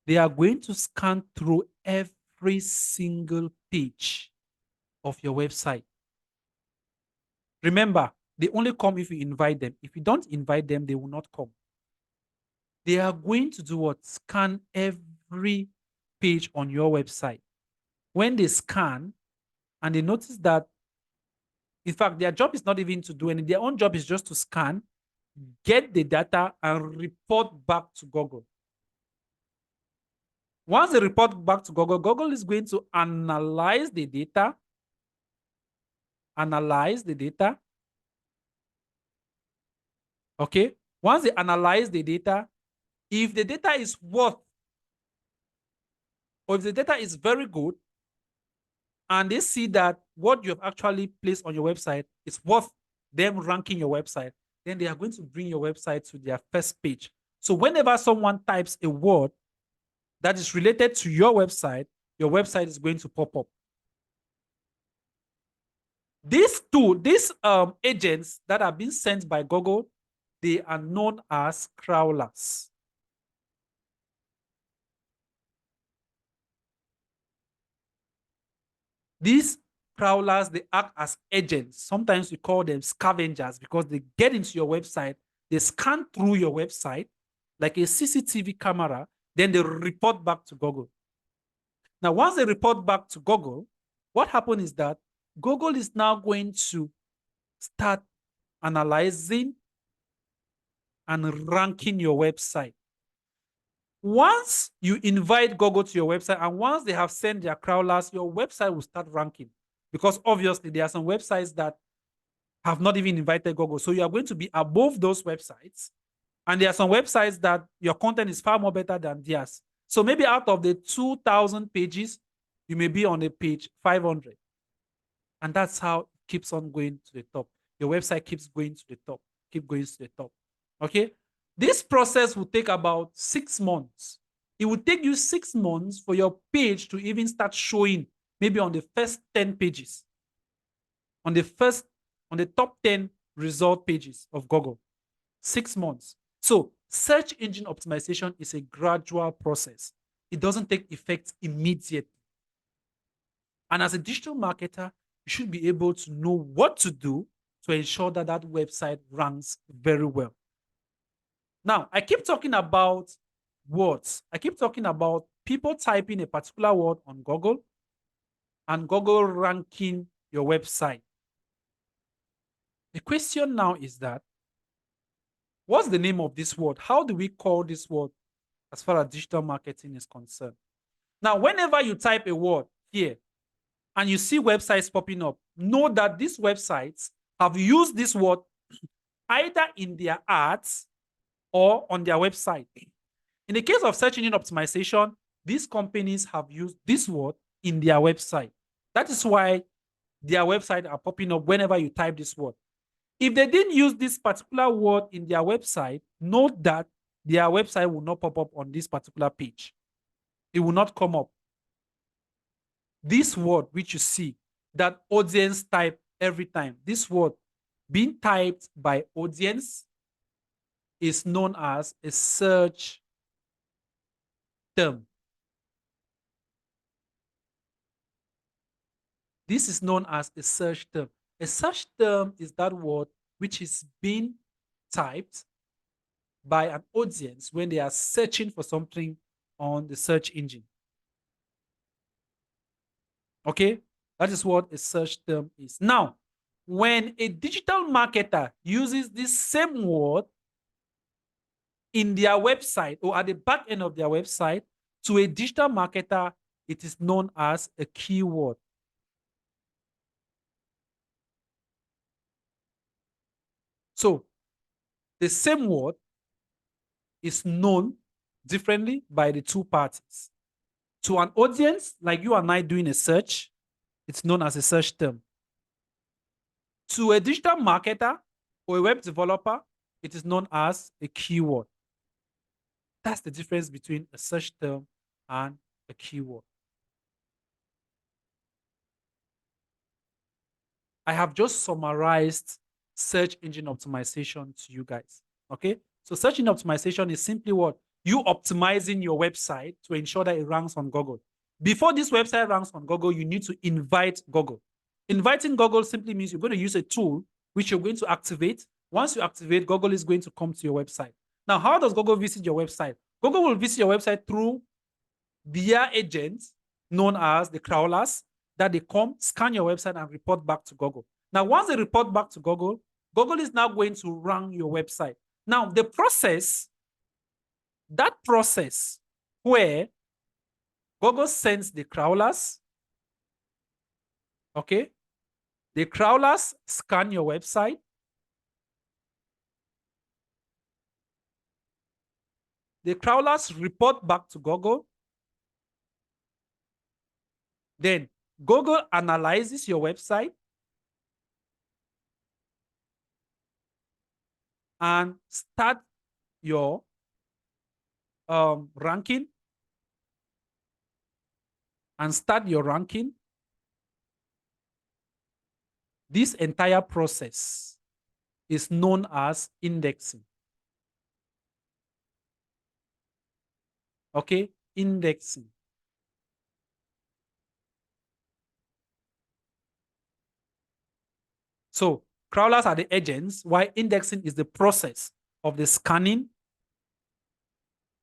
They are going to scan through every single page of your website. Remember, they only come if you invite them. If you don't invite them, they will not come. They are going to do what? Scan every page on your website. When they scan and they notice that, in fact, their job is not even to do anything. Their own job is just to scan, get the data, and report back to Google. Once they report back to Google, Google is going to analyze the data. Okay. Once they analyze the data, if the data is worth, or if the data is very good, and they see that what you have actually placed on your website is worth them ranking your website, then they are going to bring your website to their first page. So whenever someone types a word that is related to your website is going to pop up. These agents that are being sent by Google, they are known as crawlers. These crawlers, they act as agents. Sometimes we call them scavengers because they get into your website, they scan through your website like a CCTV camera, then they report back to Google. Now, once they report back to Google, what happens is that Google is now going to start analyzing and ranking your website. Once you invite Google to your website and once they have sent their crawlers, your website will start ranking, because obviously there are some websites that have not even invited Google. So you are going to be above those websites. And there are some websites that your content is far more better than theirs. So maybe out of the 2,000 pages, you may be on the page 500. And that's how it keeps on going to the top. Your website keeps going to the top, keep going to the top. Okay? This process will take about 6 months. It will take you 6 months for your page to even start showing, maybe on the first 10 pages, on the top 10 result pages of Google. 6 months. So search engine optimization is a gradual process. It doesn't take effect immediately. And as a digital marketer, you should be able to know what to do to ensure that that website ranks very well. Now, I keep talking about words. I keep talking about people typing a particular word on Google and Google ranking your website. The question now is that, what's the name of this word? How do we call this word as far as digital marketing is concerned? Now, whenever you type a word here and you see websites popping up, know that these websites have used this word either in their ads or on their website. In the case of search engine optimization, these companies have used this word in their website. That is why their website are popping up whenever you type this word. If they didn't use this particular word in their website, note that their website will not pop up on this particular page. It will not come up. This word which you see that audience type every time, this word being typed by audience is known as a search term. This is known as a search term. A search term is that word which is being typed by an audience when they are searching for something on the search engine. Okay, that is what a search term is. Now, when a digital marketer uses this same word in their website or at the back end of their website, to a digital marketer, it is known as a keyword. So the same word is known differently by the two parties. To an audience, like you and I doing a search, it's known as a search term. To a digital marketer or a web developer, it is known as a keyword. That's the difference between a search term and a keyword. I have just summarized search engine optimization to you guys. Okay, so search engine optimization is simply what? You optimizing your website to ensure that it ranks on Google. Before this website ranks on Google, you need to invite Google. Inviting Google simply means you're going to use a tool which you're going to activate. Once you activate, Google is going to come to your website. Now, how does Google visit your website? Google will visit your website through their agents, known as the crawlers, that they come, scan your website, and report back to Google. Now, once they report back to Google, Google is now going to rank your website. Now, that process where Google sends the crawlers, okay? The crawlers scan your website. The crawlers report back to Google. Then Google analyzes your website and start your ranking. This entire process is known as indexing. Okay, indexing. So crawlers are the agents, while indexing is the process of the scanning,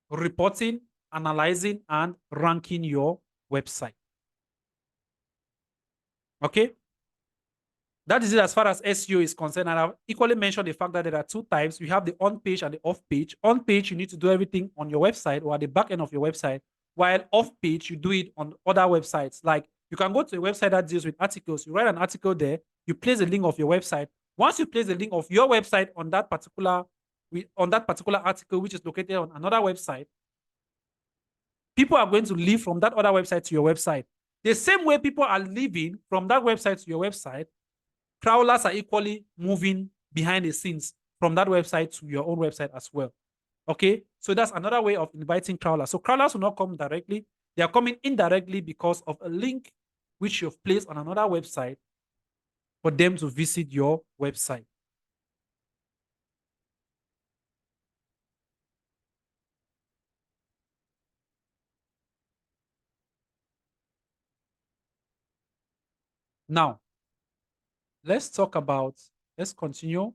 reporting, analyzing, and ranking your website. Okay? That is it as far as SEO is concerned. And I've equally mentioned the fact that there are two types. We have the on-page and the off-page. On-page, you need to do everything on your website or at the back end of your website, while off-page, you do it on other websites. Like you can go to a website that deals with articles. You write an article there. You place the link of your website. Once you place the link of your website on that particular article, which is located on another website, people are going to leave from that other website to your website. The same way people are leaving from that website to your website, crawlers are equally moving behind the scenes from that website to your own website as well. Okay, so that's another way of inviting crawlers. So crawlers will not come directly. They are coming indirectly because of a link which you've placed on another website for them to visit your website. Now, let's continue.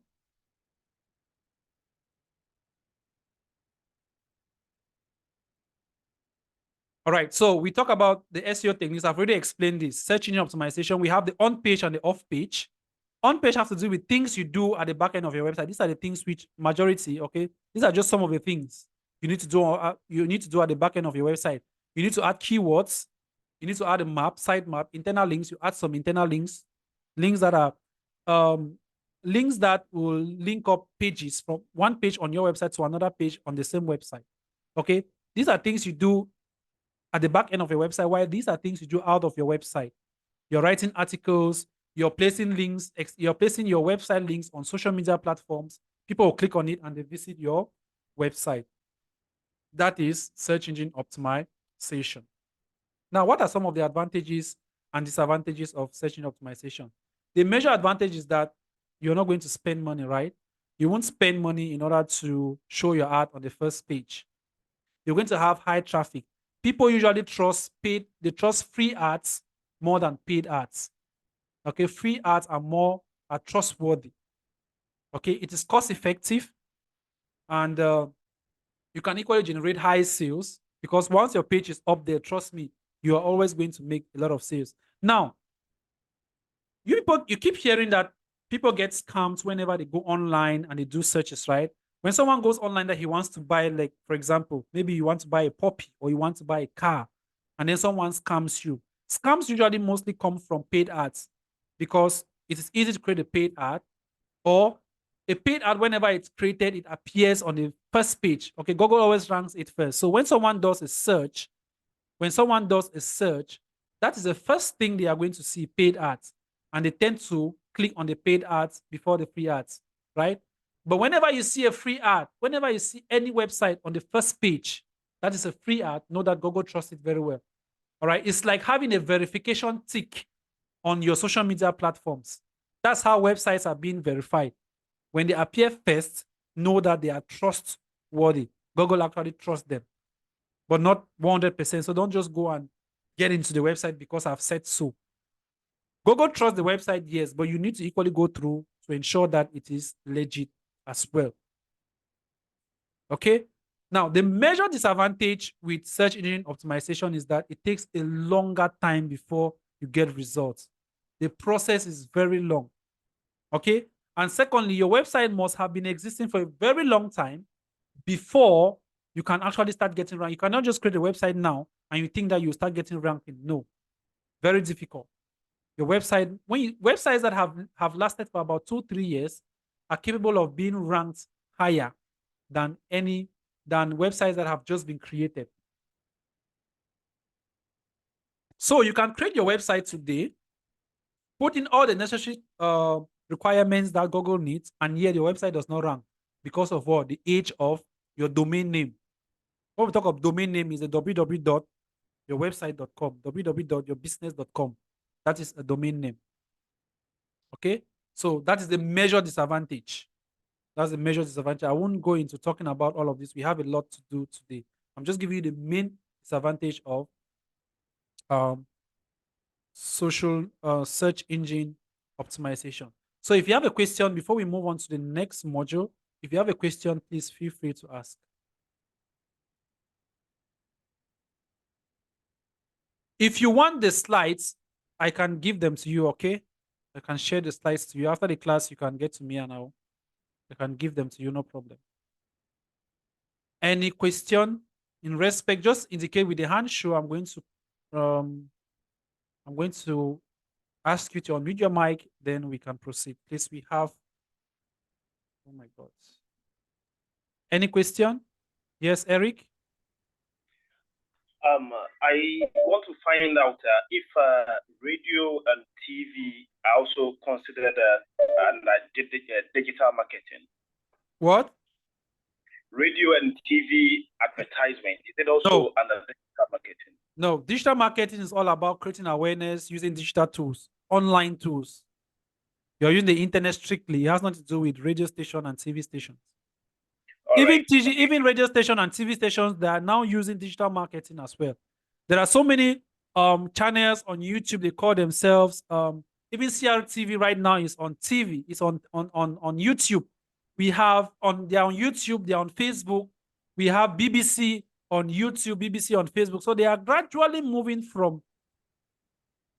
All right, so we talk about the SEO techniques. I've already explained this. Search engine optimization. We have the on-page and the off-page. On-page has to do with things you do at the back end of your website. These are the things which majority, okay? These are just some of the things you need to do. You need to do at the back end of your website. You need to add keywords. You need to add a map, sitemap, internal links. You add some internal links, links that will link up pages from one page on your website to another page on the same website. Okay, these are things you do at the back end of your website, while these are things you do out of your website. You're writing articles, you're placing links, you're placing your website links on social media platforms. People will click on it and they visit your website. That is search engine optimization. Now, what are some of the advantages and disadvantages of search engine optimization? The major advantage is that you're not going to spend money, right? You won't spend money in order to show your ad on the first page. You're going to have high traffic. People usually trust free ads more than paid ads. Okay, free ads are trustworthy. Okay, it is cost effective, and you can equally generate high sales because once your page is up there, trust me, you are always going to make a lot of sales. Now, you keep hearing that people get scammed whenever they go online and they do searches, right? When someone goes online that he wants to buy, like, for example, maybe you want to buy a puppy or you want to buy a car, and then someone scams you. Scams usually mostly come from paid ads because it is easy to create a paid ad, or a paid ad, whenever it's created, it appears on the first page. Okay, Google always ranks it first. So when someone does a search, that is the first thing they are going to see, paid ads. And they tend to click on the paid ads before the free ads, right? But whenever you see a free ad, whenever you see any website on the first page, that is a free ad, know that Google trusts it very well. All right, it's like having a verification tick on your social media platforms. That's how websites are being verified. When they appear first, know that they are trustworthy. Google actually trusts them, but not 100%. So don't just go and get into the website because I've said so. Google trusts the website, yes, but you need to equally go through to ensure that it is legit as well. Okay? Now, the major disadvantage with search engine optimization is that it takes a longer time before you get results. The process is very long. Okay. And secondly, your website must have been existing for a very long time before you can actually start getting ranked. You cannot just create a website now and you think that you start getting ranking. No, very difficult. Your website, websites that have lasted for about 2-3 years are capable of being ranked higher than websites that have just been created. So you can create your website today, put in all the necessary requirements that Google needs, and yet your website does not rank because of what? The age of your domain name. When we talk of domain name, is the www.yourwebsite.com, www.yourbusiness.com. That is a domain name. Okay, so that is the major disadvantage. That's the major disadvantage. I won't go into talking about all of this. We have a lot to do today. I'm just giving you the main disadvantage of social search engine optimization. So if you have a question before we move on to the next module, if you have a question, please feel free to ask. If you want the slides, I can give them to you, okay? I can share the slides to you. After the class, you can get to me and I can give them to you, no problem. Any question in respect, just indicate with the hand show. I'm going to ask you to unmute your mic, then we can proceed. Please, we have, oh my God. Any question? Yes, Eric? I want to find out if radio and TV are also considered digital marketing. What? Radio and TV advertisement, is it also under digital marketing? No, digital marketing is all about creating awareness using digital tools, online tools. You're using the internet strictly. It has nothing to do with radio station and TV stations. Even radio station and TV stations, they are now using digital marketing as well. There are so many channels on YouTube. They call themselves even CRTV right now is on TV. It's on YouTube. They're on YouTube. They're on Facebook. We have BBC on YouTube, BBC on Facebook. So they are gradually moving from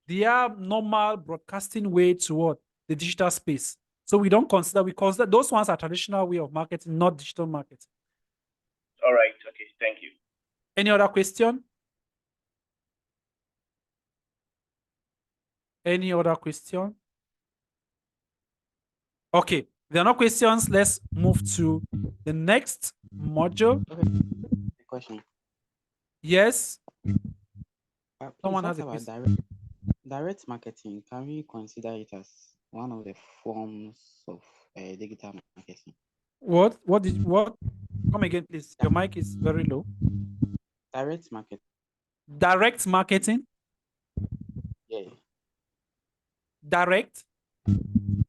their normal broadcasting way toward the digital space. So we consider those ones are traditional way of marketing, not digital marketing. All right. Okay. Thank you. Any other question? Any other question? Okay. There are no questions. Let's move to the next module. Okay. A question. Yes. Someone has a question. Direct marketing, can we consider it as one of the forms of digital marketing? What? Come again, please. Your mic is very low. Direct marketing. Direct marketing? Yeah. Direct?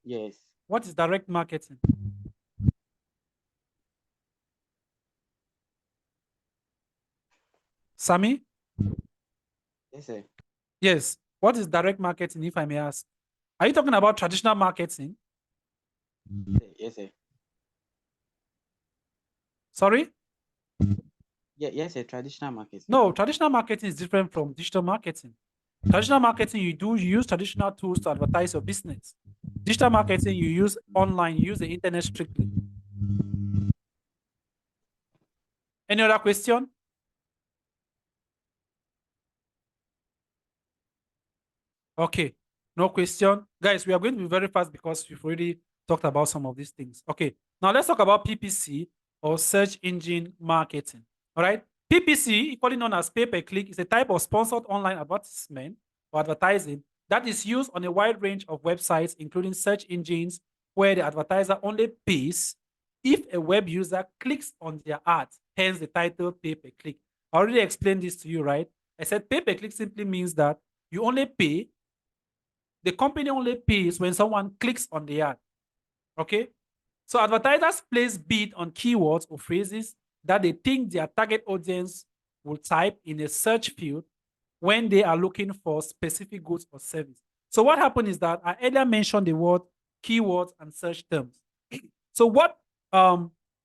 Yes. What is direct marketing? Sami? Yes, sir. Yes. What is direct marketing, if I may ask? Are you talking about traditional marketing? Yes, sir. Sorry? Yes, sir. Traditional marketing. No, traditional marketing is different from digital marketing. Traditional marketing, you use traditional tools to advertise your business. Digital marketing, you use online, you use the internet strictly. Any other question? Okay, no question. Guys, we are going to be very fast because we've already talked about some of these things. Okay, now let's talk about PPC or search engine marketing. All right, PPC, equally known as pay-per-click, is a type of sponsored online advertisement or advertising that is used on a wide range of websites, including search engines, where the advertiser only pays if a web user clicks on their ad, hence the title pay-per-click. I already explained this to you, right? I said pay-per-click simply means that you only pay, the company only pays when someone clicks on the ad. Okay? So advertisers place bid on keywords or phrases that they think their target audience will type in a search field when they are looking for specific goods or service. So what happened is that I earlier mentioned the word keywords and search terms. So what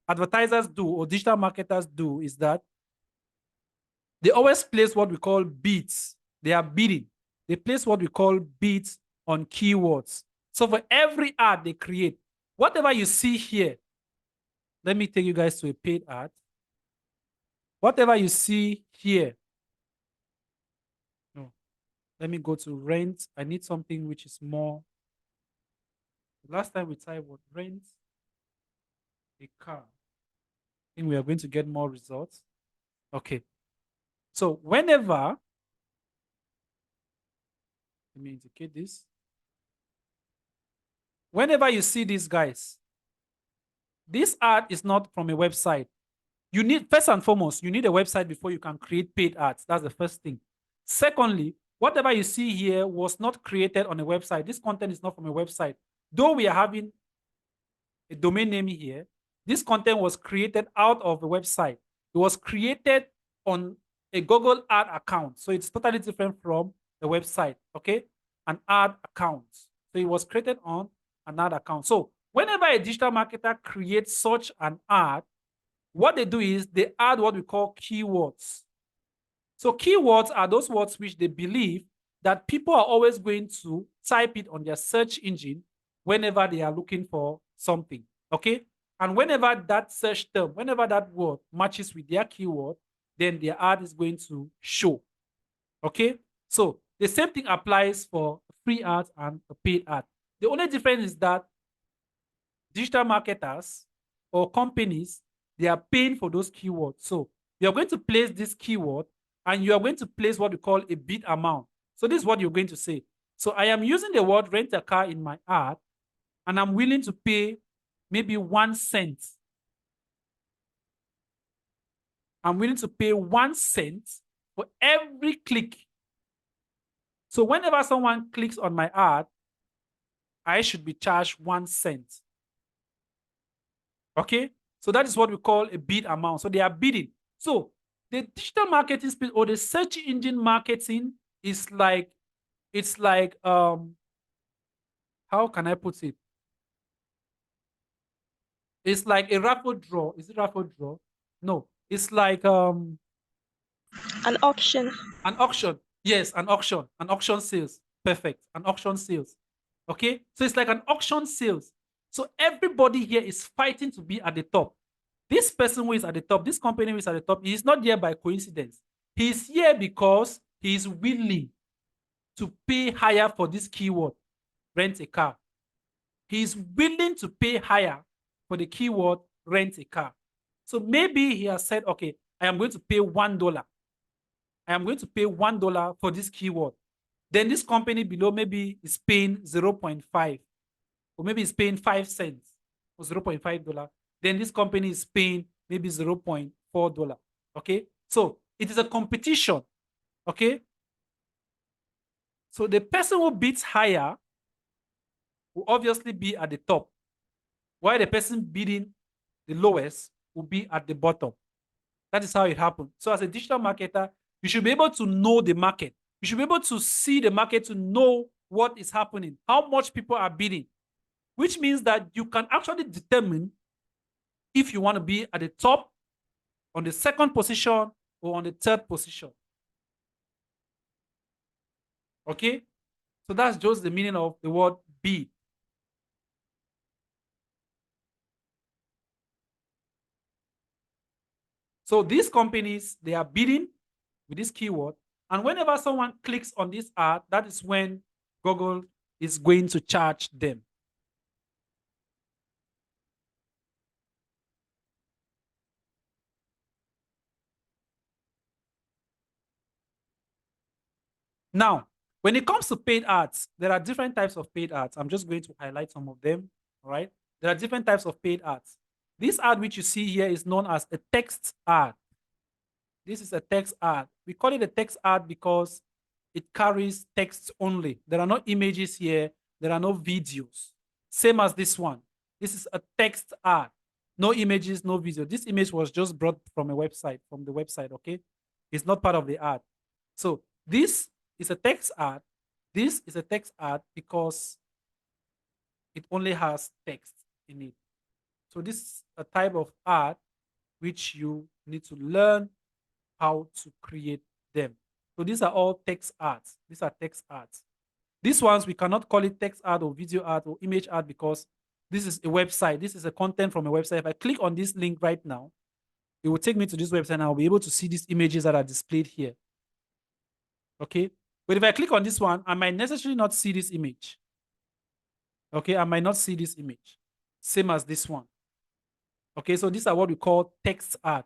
advertisers do or digital marketers do is that they always place what we call bids. They are bidding. They place what we call bids on keywords. So for every ad they create, whatever you see here, let me take you guys to a paid ad. Whatever you see here, no, let me go to rent. I need something which is more. Last time we typed what rent a car. I think we are going to get more results. Okay. So whenever, let me indicate this. Whenever you see these guys, this ad is not from a website. You need, first and foremost, you need a website before you can create paid ads. That's the first thing. Secondly, whatever you see here was not created on a website. This content is not from a website. Though we are having a domain name here, this content was created out of a website. It was created on a Google ad account. So it's totally different from the website, okay? An ad account. So it was created on an ad account. So whenever a digital marketer creates such an ad, what they do is they add what we call keywords. So keywords are those words which they believe that people are always going to type it on their search engine whenever they are looking for something, okay? And whenever that search term, whenever that word matches with their keyword, then their ad is going to show, okay? So the same thing applies for free ads and a paid ad. The only difference is that digital marketers or companies, they are paying for those keywords. So you're going to place this keyword and you are going to place what we call a bid amount. So this is what you're going to say. So I am using the word rent a car in my ad and I'm willing to pay maybe 1 cent. I'm willing to pay 1 cent for every click. So whenever someone clicks on my ad, I should be charged 1 cent. Okay? So that is what we call a bid amount. So they are bidding. So the digital marketing space or the search engine marketing is like, it's like, how can I put it? It's like a raffle draw. Is it raffle draw? No, it's like An auction. an auction. Yes, an auction sales. Perfect. An auction sales. Okay, so it's like an auction sales. So everybody here is fighting to be at the top. This person who is at the top, this company who is at the top, he is not there by coincidence. He is here because he is willing to pay higher for this keyword, rent a car. He is willing to pay higher for the keyword, rent a car. So maybe he has said, okay, I am going to pay $1. I am going to pay $1 for this keyword. Then this company below maybe is paying 0.5, or maybe it's paying 5 cents or $0.5. Then this company is paying maybe $0.4. Okay, so it is a competition. Okay, so the person who bids higher will obviously be at the top, while the person bidding the lowest will be at the bottom. That is how it happens. So as a digital marketer, you should be able to know the market. You should be able to see the market to know what is happening, how much people are bidding, which means that you can actually determine if you want to be at the top, on the second position, or on the third position. Okay? So that's just the meaning of the word bid. So these companies, they are bidding with this keyword. And whenever someone clicks on this ad, that is when Google is going to charge them. Now, when it comes to paid ads, there are different types of paid ads. I'm just going to highlight some of them, all right? There are different types of paid ads. This ad which you see here is known as a text ad. This is a text ad. We call it a text ad because it carries text only. There are no images here. There are no videos. Same as this one. This is a text ad. No images, no video. This image was just brought from a website, from the website, okay? It's not part of the ad. So this is a text ad. This is a text ad because it only has text in it. So this is a type of art which you need to learn how to create them. So these are all text arts. These are text arts. These ones, we cannot call it text art or video art or image art because this is a website. This is a content from a website. If I click on this link right now, it will take me to this website and I'll be able to see these images that are displayed here. Okay. But if I click on this one, I might necessarily not see this image. Okay. I might not see this image. Same as this one. Okay. So these are what we call text art.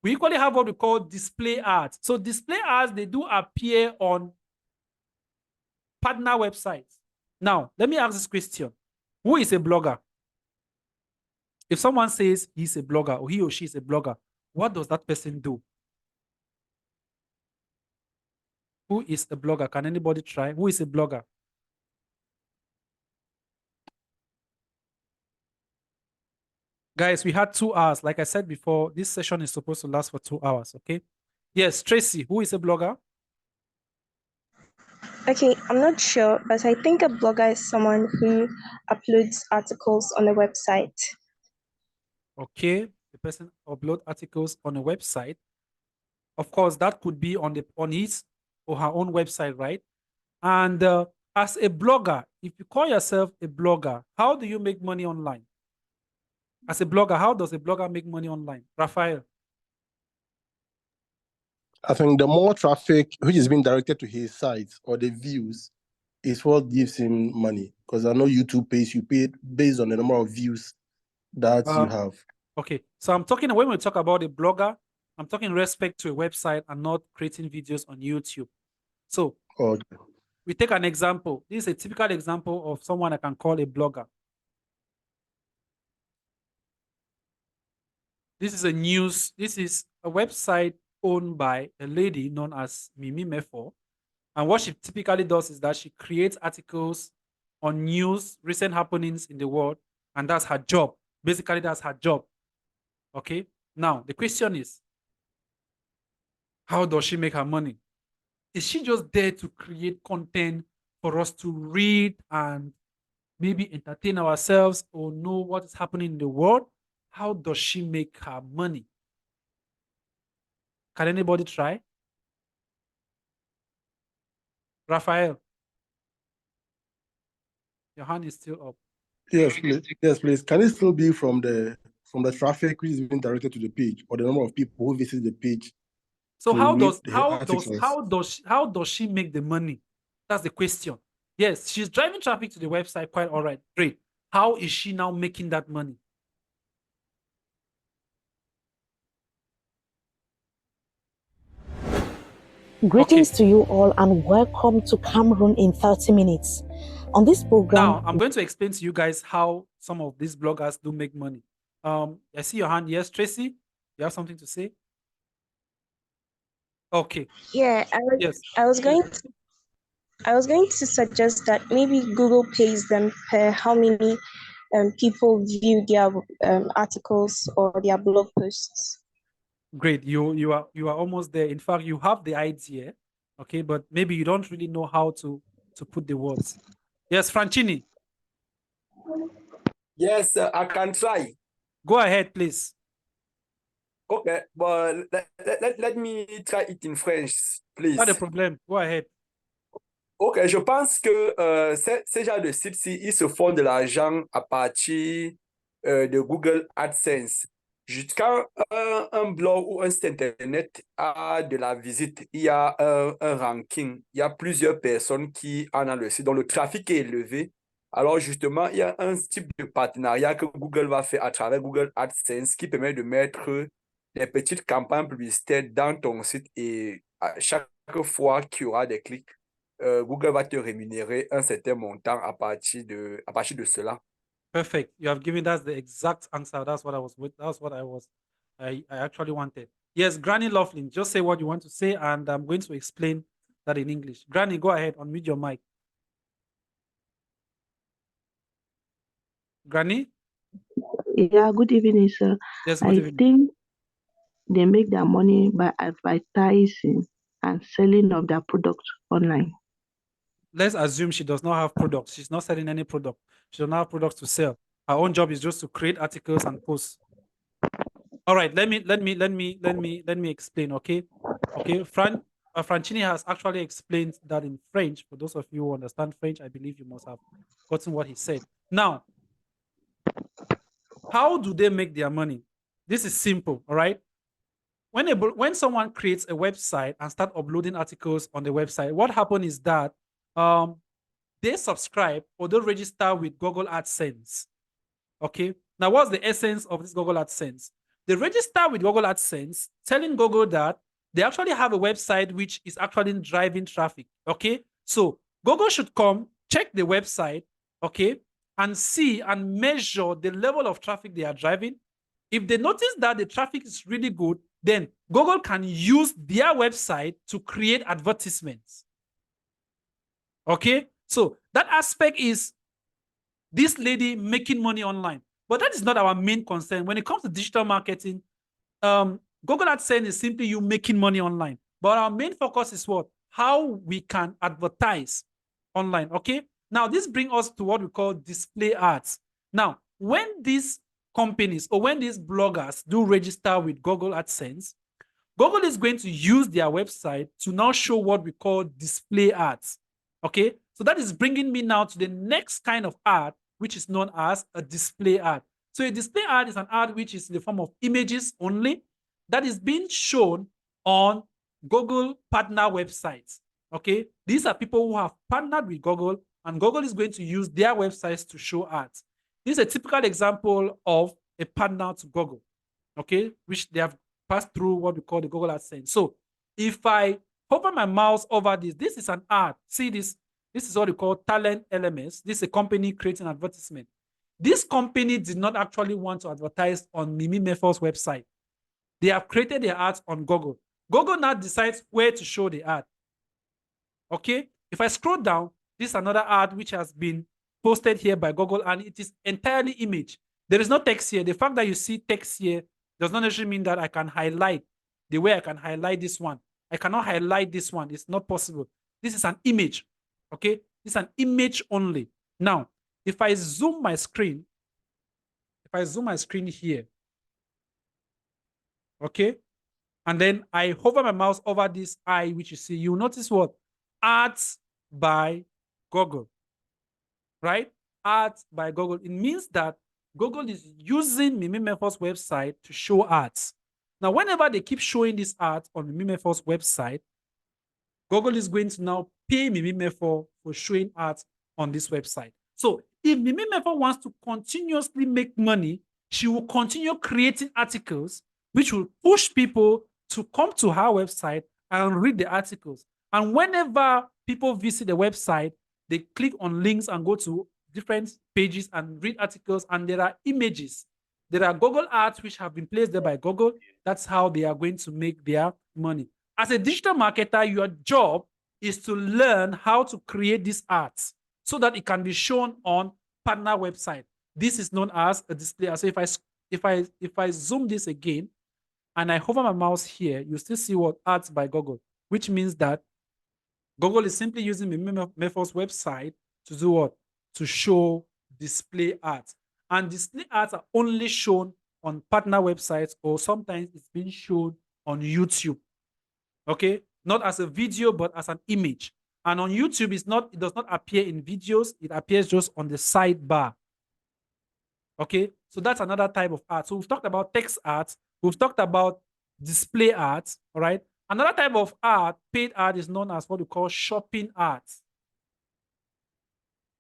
We equally have what we call display art. So display arts, they do appear on partner websites. Now, let me ask this question. Who is a blogger? If someone says he's a blogger or he or she is a blogger, what does that person do? Who is a blogger? Can anybody try? Who is a blogger? Guys, we had 2 hours. Like I said before, this session is supposed to last for 2 hours, okay? Yes, Tracy, who is a blogger? Okay, I'm not sure, but I think a blogger is someone who uploads articles on a website. Okay, the person upload articles on a website. Of course, that could be on his or her own website, right? And as a blogger, if you call yourself a blogger, how do you make money online? As a blogger, how does a blogger make money online? Raphael? I think the more traffic which is being directed to his site or the views is what gives him money. Because I know YouTube pays you paid based on the number of views that you have. Okay, so I'm talking, when we talk about a blogger, I'm talking respect to a website and not creating videos on YouTube. So we take an example. This is a typical example of someone I can call a blogger. This is a website owned by a lady known as Mimi Mefo. And what she typically does is that she creates articles on news, recent happenings in the world, and that's her job. Basically, that's her job. Okay. Now, the question is, how does she make her money? Is she just there to create content for us to read and maybe entertain ourselves or know what is happening in the world? How does she make her money? Can anybody try? Raphael, your hand is still up. Yes, please. Yes, please. Can it still be from the traffic which is being directed to the page or the number of people who visit the page? So how does she make the money? That's the question. Yes, she's driving traffic to the website. Quite all right. Great. How is she now making that money? Greetings to you all and welcome to Cameroon in 30 minutes. On this program, now I'm going to explain to you guys how some of these bloggers do make money. I see your hand. Yes, Tracy, you have something to say? Okay. Yeah, I was going to suggest that maybe Google pays them per how many people view their articles or their blog posts. Great. You are almost there. In fact, you have the idea, okay, but maybe you don't really know how to put the words. Yes, Francini. Yes, I can try. Go ahead, please. Okay, but let me try it in French, please. Pas de problème. Go ahead. Ok, je pense que ces genres de sites-ci, ils se font de l'argent à partir de Google AdSense. Quand un blog ou un site internet a de la visite, il y a un ranking, il y a plusieurs personnes qui en ont le site, donc le trafic est élevé. Alors justement, il y a un type de partenariat que Google va faire à travers Google AdSense qui permet de mettre des petites campagnes publicitaires dans ton site et à chaque fois qu'il y aura des clics, Google va te rémunérer un certain montant à partir de cela. Perfect. You have given us the exact answer. That's what I actually wanted. Yes, Granny Laughlin, just say what you want to say, and I'm going to explain that in English. Granny, go ahead, unmute your mic. Granny? Yeah, good evening, sir. Yes, good evening. I think they make their money by advertising and selling of their products online. Let's assume she does not have products. She's not selling any product. She does not have products to sell. Our own job is just to create articles and post. All right, let me explain. Okay, Francini has actually explained that in French. For those of you who understand French, I believe you must have gotten what he said. Now, how do they make their money? This is simple. All right. When someone creates a website and start uploading articles on the website, what happens is that they subscribe or they register with Google AdSense. Okay. Now, what's the essence of this Google AdSense? They register with Google AdSense, telling Google that they actually have a website which is actually driving traffic. Okay. So Google should come, check the website, okay, and see and measure the level of traffic they are driving. If they notice that the traffic is really good, then Google can use their website to create advertisements. Okay. So that aspect is this lady making money online. But that is not our main concern. When it comes to digital marketing, Google AdSense is simply you making money online. But our main focus is what? How we can advertise online, okay? Now, this brings us to what we call display ads. Now, when these companies or when these bloggers do register with Google AdSense, Google is going to use their website to now show what we call display ads, okay? So that is bringing me now to the next kind of ad, which is known as a display ad. So a display ad is an ad which is in the form of images only that is being shown on Google partner websites. Okay, these are people who have partnered with Google, and Google is going to use their websites to show ads. This is a typical example of a partner to Google, okay, which they have passed through what we call the Google AdSense. So if I hover my mouse over this is an ad. See this? This is what we call Talent LMS. This is a company creating advertisement. This company did not actually want to advertise on Mimi Mefo's website. They have created their ads on Google. Google now decides where to show the ad. Okay, if I scroll down, this is another ad which has been posted here by Google, and it is entirely image. There is no text here. The fact that you see text here does not necessarily mean that I can highlight the way I can highlight this one. I cannot highlight this one. It's not possible. This is an image. Okay, this is an image only. Now, if I zoom my screen, here, okay, and then I hover my mouse over this eye, which you see, you notice what? Ads by Google, right? Ads by Google. It means that Google is using Mimi Mefo's website to show ads. Now, whenever they keep showing these ads on Mimi Mefo's website, Google is going to now pay Mimi Mefo for showing ads on this website. So if Mimi Mefo wants to continuously make money, she will continue creating articles which will push people to come to her website and read the articles. And whenever people visit the website, they click on links and go to different pages and read articles, and there are images. There are Google ads which have been placed there by Google. That's how they are going to make their money. As a digital marketer, your job is to learn how to create these ads so that it can be shown on partner website. This is known as a display. So if I zoom this again and I hover my mouse here, you still see what ads by Google, which means that Google is simply using Mefo's website to do what? To show display ads. And display ads are only shown on partner websites, or sometimes it's being shown on YouTube. Okay, not as a video, but as an image. And on YouTube, it does not appear in videos, it appears just on the sidebar. Okay, so that's another type of ad. So we've talked about text ads, we've talked about display ads. All right, another type of ad, paid ad, is known as what we call shopping ads.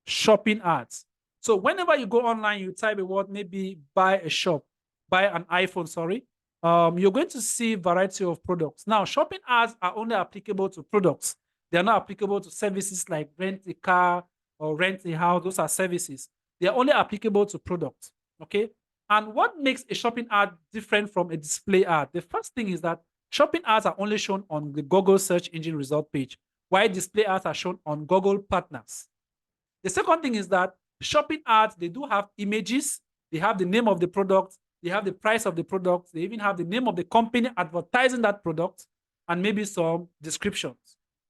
Shopping ads. So whenever you go online, you type a word, maybe buy an iPhone, sorry. You're going to see a variety of products. Now, shopping ads are only applicable to products. They are not applicable to services like rent a car or rent a house. Those are services. They are only applicable to products, okay? And what makes a shopping ad different from a display ad? The first thing is that shopping ads are only shown on the Google search engine result page, while display ads are shown on Google partners. The second thing is that shopping ads, they do have images, they have the name of the product, they have the price of the product, they even have the name of the company advertising that product, and maybe some descriptions.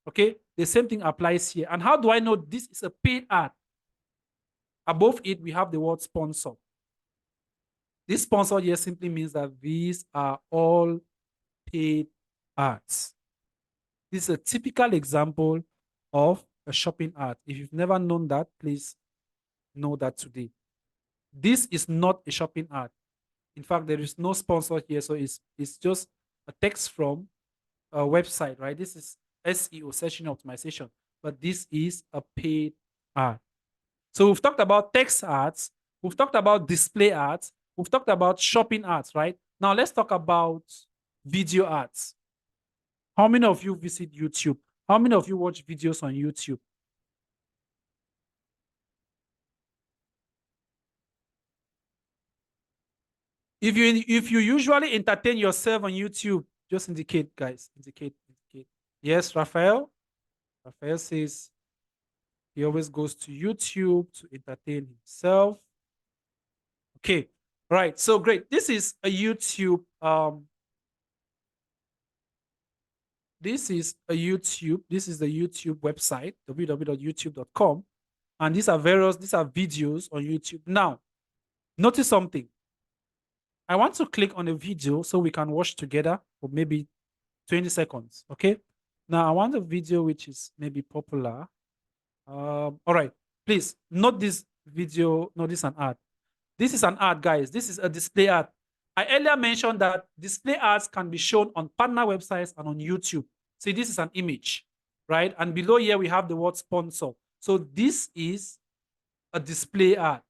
Okay, the same thing applies here. And how do I know this is a paid ad? Above it, we have the word sponsor. This sponsored here simply means that these are all paid ads. This is a typical example of a shopping ad. If you've never known that, please know that today. This is not a shopping ad. In fact, there is no sponsor here, so it's just a text from a website, right? This is SEO, search engine optimization, but this is a paid ad. So we've talked about text ads, we've talked about display ads, we've talked about shopping ads, right? Now let's talk about video ads. How many of you visit YouTube? How many of you watch videos on YouTube? If you usually entertain yourself on YouTube, just indicate, guys. Indicate. Yes, Raphael. Raphael says he always goes to YouTube to entertain himself. Okay, right. So great. This is a YouTube. This is the YouTube website, www.youtube.com. And these are videos on YouTube. Now, notice something. I want to click on a video so we can watch together for maybe 20 seconds. Okay. Now I want a video which is maybe popular. All right. Please note this video. Note this an ad. This is an ad, guys. This is a display ad. I earlier mentioned that display ads can be shown on partner websites and on YouTube. See, this is an image, right? And below here we have the word sponsor. So this is a display ad.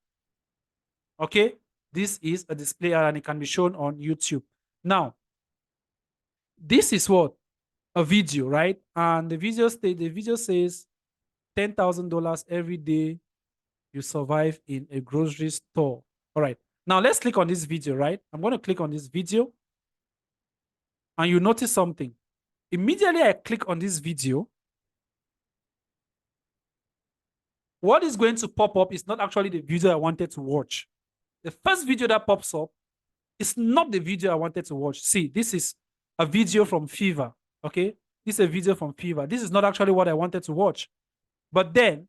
Okay. This is a display ad and it can be shown on YouTube. Now, this is what? A video, right? And the video says $10,000 every day you survive in a grocery store. All right. Now let's click on this video, right? I'm going to click on this video and you notice something. Immediately I click on this video, what is going to pop up is not actually the video I wanted to watch. The first video that pops up is not the video I wanted to watch. See, this is a video from Fever, okay? This is a video from Fever. This is not actually what I wanted to watch. But then,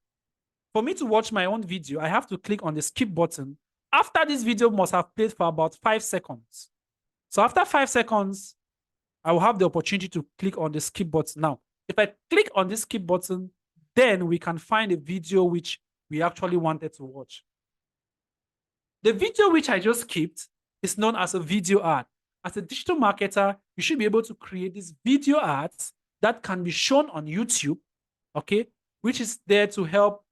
for me to watch my own video, I have to click on the skip button. After this video must have played for about 5 seconds. So after 5 seconds, I will have the opportunity to click on the skip button. Now, if I click on this skip button, then we can find a video which we actually wanted to watch. The video which I just skipped is known as a video ad. As a digital marketer, you should be able to create these video ads that can be shown on YouTube, okay, which is there to help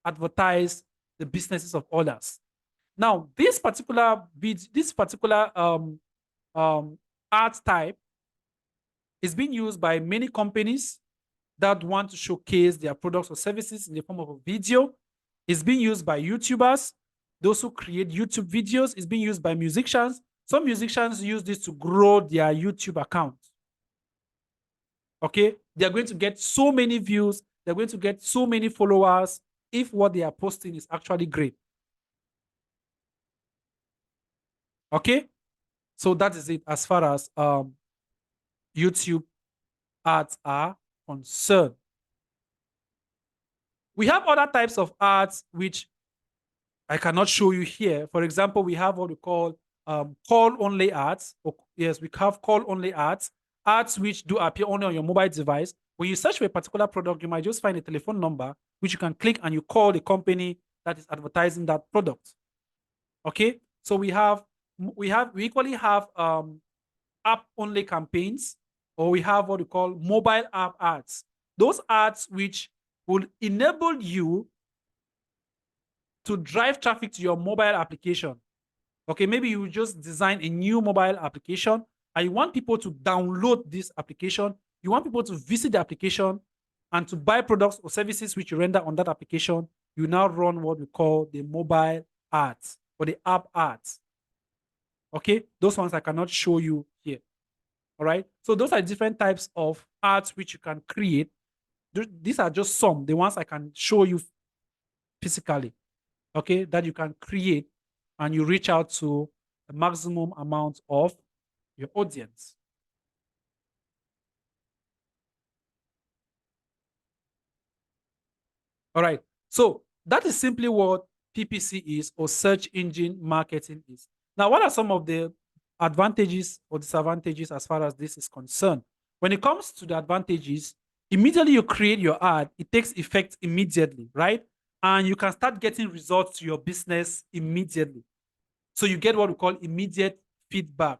advertise the businesses of others. Now, this particular ad type is being used by many companies that want to showcase their products or services in the form of a video. It's being used by YouTubers, those who create YouTube videos. It's being used by musicians. Some musicians use this to grow their YouTube account. Okay, they're going to get so many views, they're going to get so many followers if what they are posting is actually great. Okay, so that is it as far as YouTube ads are concerned. We have other types of ads which I cannot show you here. For example, we have what we call call-only ads. Yes, we have call-only ads, ads which do appear only on your mobile device. When you search for a particular product, you might just find a telephone number which you can click and you call the company that is advertising that product. Okay, so we equally have app-only campaigns, or we have what we call mobile app ads. Those ads which will enable you to drive traffic to your mobile application. Okay, maybe you just design a new mobile application and you want people to download this application. You want people to visit the application and to buy products or services which you render on that application. You now run what we call the mobile ads or the app ads. Okay, those ones I cannot show you here. All right, so those are different types of ads which you can create. These are just some, the ones I can show you physically, okay, that you can create and you reach out to a maximum amount of your audience. All right, so that is simply what PPC is, or search engine marketing is. Now, what are some of the advantages or disadvantages as far as this is concerned? When it comes to the advantages, immediately you create your ad, it takes effect immediately, right? And you can start getting results to your business immediately. So you get what we call immediate feedback.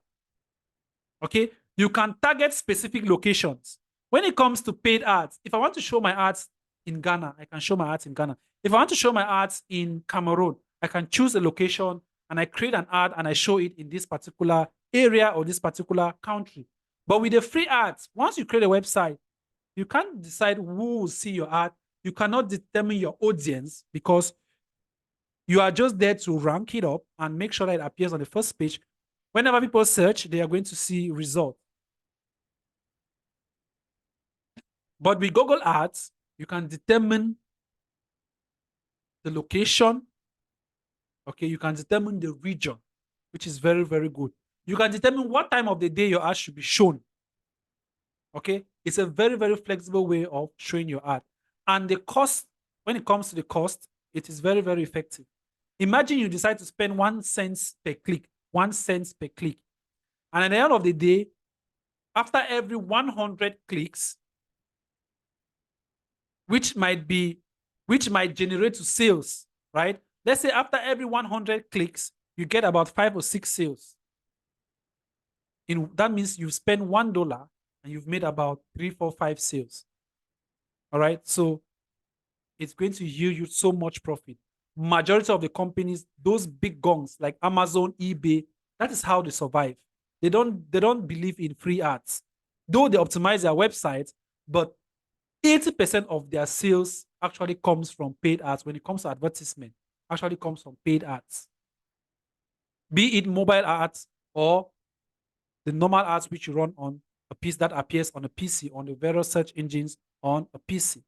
Okay, you can target specific locations. When it comes to paid ads, if I want to show my ads in Ghana, I can show my ads in Ghana. If I want to show my ads in Cameroon, I can choose a location and I create an ad and I show it in this particular area or this particular country. But with the free ads, once you create a website, you can't decide who will see your ad. You cannot determine your audience because you are just there to rank it up and make sure that it appears on the first page. Whenever people search, they are going to see results. But with Google Ads, you can determine the location. Okay, you can determine the region, which is very, very good. You can determine what time of the day your ad should be shown. Okay, it's a very, very flexible way of showing your ad. And the cost, when it comes to the cost, it is very, very effective. Imagine you decide to spend 1 cent per click, 1 cent per click. And at the end of the day, after every 100 clicks, which might generate to sales, right? Let's say after every 100 clicks, you get about 5 or 6 sales. That means you've spent $1 and you've made about 3, 4, 5 sales. All right. So it's going to yield you so much profit. Majority of the companies, those big guns like Amazon, eBay, that is how they survive. They don't believe in free ads. Though they optimize their websites, but 80% of their sales actually comes from paid ads. When it comes to advertisement, actually comes from paid ads. Be it mobile ads or the normal ads which you run on a piece that appears on a PC, on the various search engines on a PC.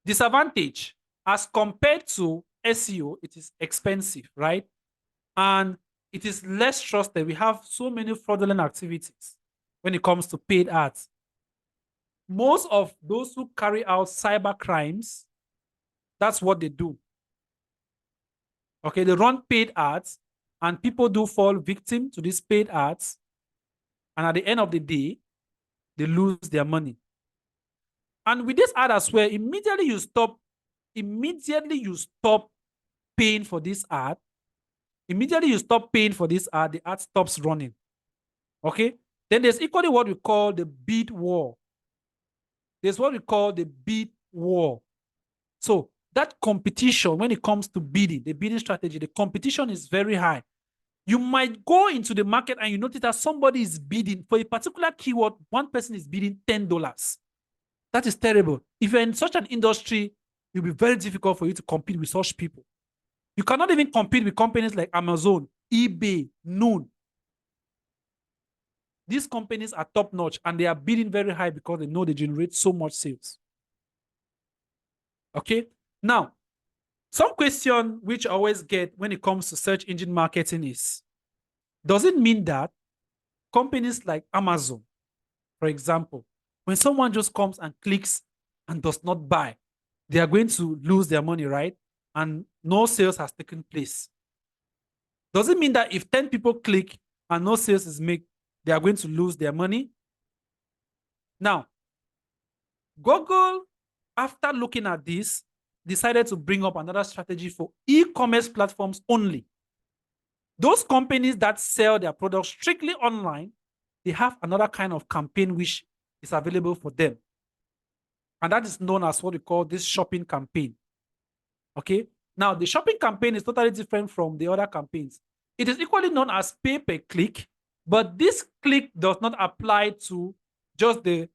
Disadvantage, as compared to SEO, it is expensive, right? And it is less trusted. We have so many fraudulent activities when it comes to paid ads. Most of those who carry out cyber crimes, that's what they do. Okay, they run paid ads and people do fall victim to these paid ads. And at the end of the day, they lose their money. And with this ad as well, immediately you stop paying for this ad. Immediately you stop paying for this ad, the ad stops running. Okay? Then there's equally what we call the bid war. There's what we call the bid war. So that competition, when it comes to bidding, the bidding strategy, the competition is very high. You might go into the market and you notice that somebody is bidding for a particular keyword. One person is bidding $10. That is terrible. If you're in such an industry, it will be very difficult for you to compete with such people. You cannot even compete with companies like Amazon, eBay, Noon. These companies are top notch and they are bidding very high because they know they generate so much sales. Okay. Now, some question which I always get when it comes to search engine marketing is, does it mean that companies like Amazon, for example, when someone just comes and clicks and does not buy, they are going to lose their money, right? And no sales has taken place. Does it mean that if 10 people click and no sales is made, they are going to lose their money? Now, Google, after looking at this, decided to bring up another strategy for e-commerce platforms only. Those companies that sell their products strictly online, they have another kind of campaign which is available for them. And that is known as what we call this shopping campaign. Okay. Now, the shopping campaign is totally different from the other campaigns. It is equally known as pay per click, but this click does not apply to just the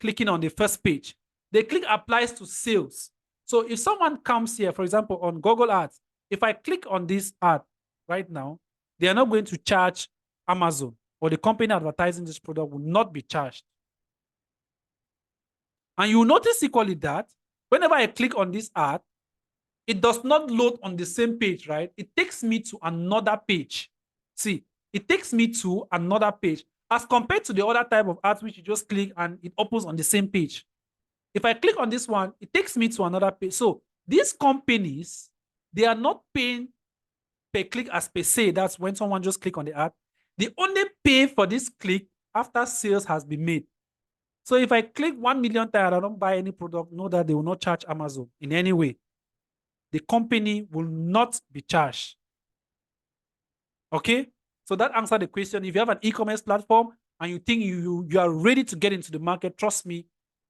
clicking on the first page. The click applies to sales. So if someone comes here, for example, on Google Ads, if I click on this ad right now, they are not going to charge Amazon, or the company advertising this product will not be charged. And you notice equally that whenever I click on this ad, it does not load on the same page, right? It takes me to another page. See, it takes me to another page as compared to the other type of ads which you just click and it opens on the same page. If I click on this one, it takes me to another page. So these companies, they are not paying per click as per se. That's when someone just click on the ad. They only pay for this click after sales has been made. So if I click 1 million times, I don't buy any product, know that they will not charge Amazon in any way. The company will not be charged. Okay? So that answered the question. If you have an e-commerce platform and you think you are ready to get into the market, trust me,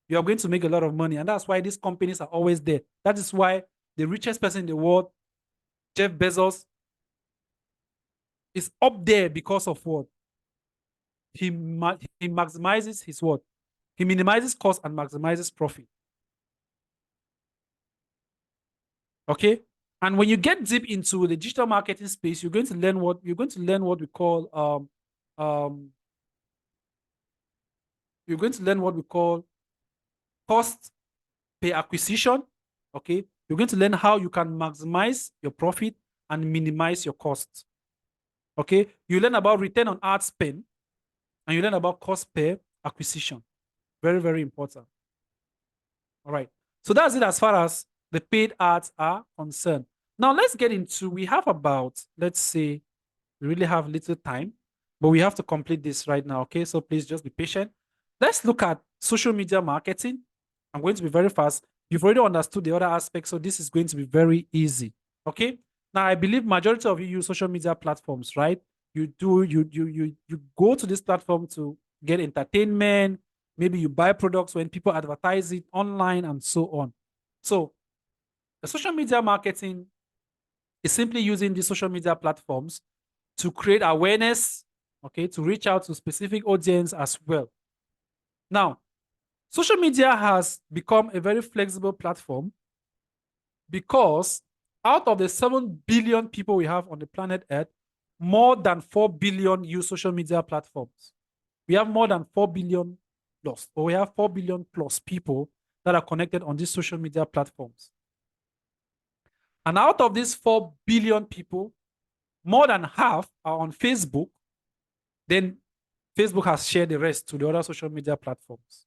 you are going to make a lot of money. And that's why these companies are always there. That is why the richest person in the world, Jeff Bezos, is up there because of what? He maximizes his what? He minimizes cost and maximizes profit. Okay? And when you get deep into the digital marketing space, you're going to learn what we call cost per acquisition. Okay, you're going to learn how you can maximize your profit and minimize your costs. Okay, you learn about return on ad spend, and you learn about cost per acquisition. Very, very important. All right, so that's it as far as the paid ads are concerned. Now let's get into, we have about, let's say, we really have little time, but we have to complete this right now. Okay, so please just be patient. Let's look at social media marketing. I'm going to be very fast. You've already understood the other aspects, so this is going to be very easy. Okay. Now I believe majority of you use social media platforms, right? You go to this platform to get entertainment. Maybe you buy products when people advertise it online and so on. So the social media marketing is simply using these social media platforms to create awareness, okay, to reach out to specific audience as well. Now, social media has become a very flexible platform because out of the 7 billion people we have on the planet Earth, more than 4 billion use social media platforms. We have more than 4 billion plus, or we have 4 billion plus people that are connected on these social media platforms. And out of these 4 billion people, more than half are on Facebook. Then Facebook has shared the rest to the other social media platforms.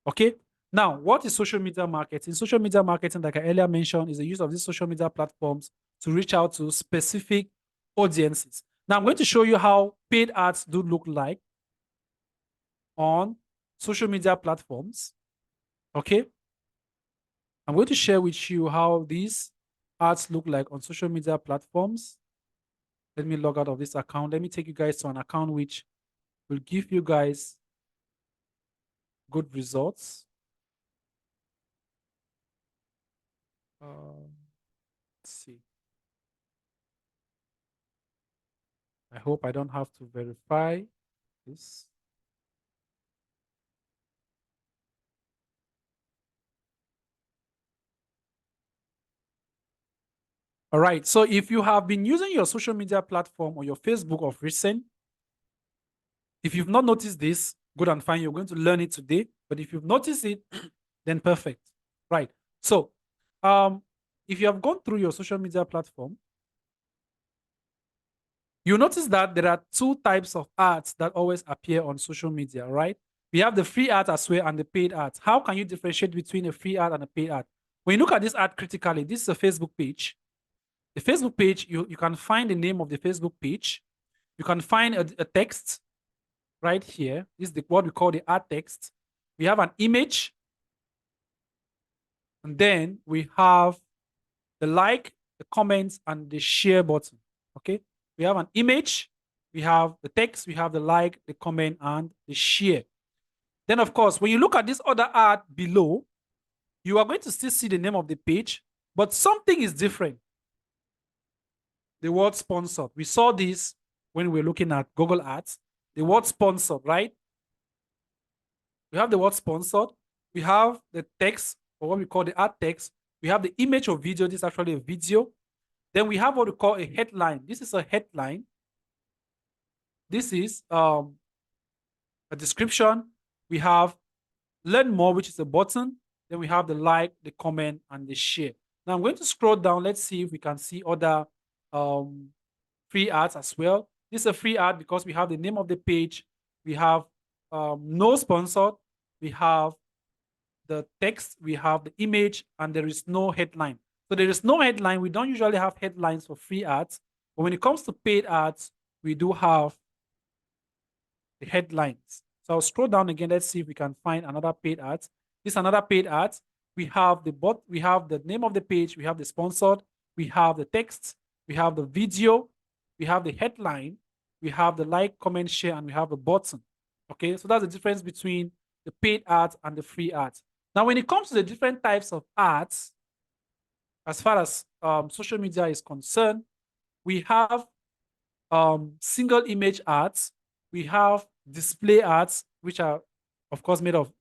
Okay. Now, what is social media marketing? Social media marketing, like I earlier mentioned, is the use of these social media platforms to reach out to specific audiences. Now, I'm going to show you how paid ads do look like on social media platforms. Okay. I'm going to share with you how these ads look like on social media platforms. Let me log out of this account. Let me take you guys to an account which will give you guys good results. Let's see. I hope I don't have to verify this. All right. So if you have been using your social media platform or your Facebook of recent, if you've not noticed this, good and fine, you're going to learn it today. But if you've noticed it, then perfect. Right. So if you have gone through your social media platform, you notice that there are two types of ads that always appear on social media, right? We have the free ads as well and the paid ads. How can you differentiate between a free ad and a paid ad? When you look at this ad critically, this is a Facebook page. The Facebook page, you can find the name of the Facebook page. You can find a text right here. This is what we call the ad text. We have an image. And then we have the like, the comments, and the share button. Okay. We have an image, we have the text, we have the like, the comment, and the share. Then, of course, when you look at this other ad below, you are going to still see the name of the page, but something is different. The word sponsored. We saw this when we were looking at Google Ads. The word sponsored, right? We have the word sponsored. We have the text, or what we call the ad text. We have the image or video. This is actually a video. Then we have what we call a headline. This is a headline. This is a description. We have learn more, which is a button. Then we have the like, the comment, and the share. Now I'm going to scroll down. Let's see if we can see other free ads as well. This is a free ad because we have the name of the page. We have no sponsored. We have the text. We have the image, and there is no headline. So there is no headline. We don't usually have headlines for free ads, but when it comes to paid ads, we do have the headlines. So I'll scroll down again. Let's see if we can find another paid ads. This is another paid ads. We have we have the name of the page, we have the sponsored, we have the text, we have the video, we have the headline, we have the like, comment, share, and we have the button. Okay, so that's the difference between the paid ads and the free ads. Now, when it comes to the different types of ads, as far as social media is concerned, we have single image ads, we have display ads, which are, of course, made of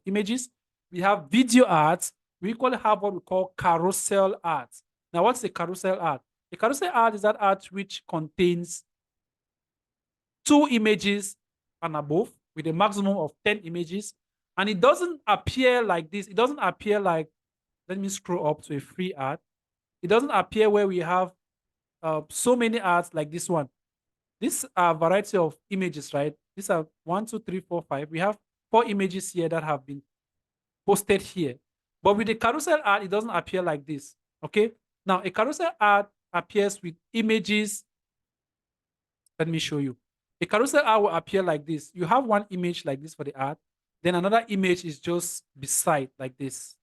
images. We have video ads. We equally have what we call carousel ads. Now, what's a carousel ad? A carousel ad is that ad which contains 2 images and above with a maximum of 10 images. And it doesn't appear like this. It doesn't appear like, let me scroll up to a free ad. It doesn't appear where we have so many ads like this one. These are a variety of images, right? These are 1, 2, 3, 4, 5. We have 4 images here that have been posted here. But with the carousel ad, it doesn't appear like this. Okay. Now, a carousel ad appears with images. Let me show you. A carousel ad will appear like this. You have one image like this for the ad. Then another image is just beside like this.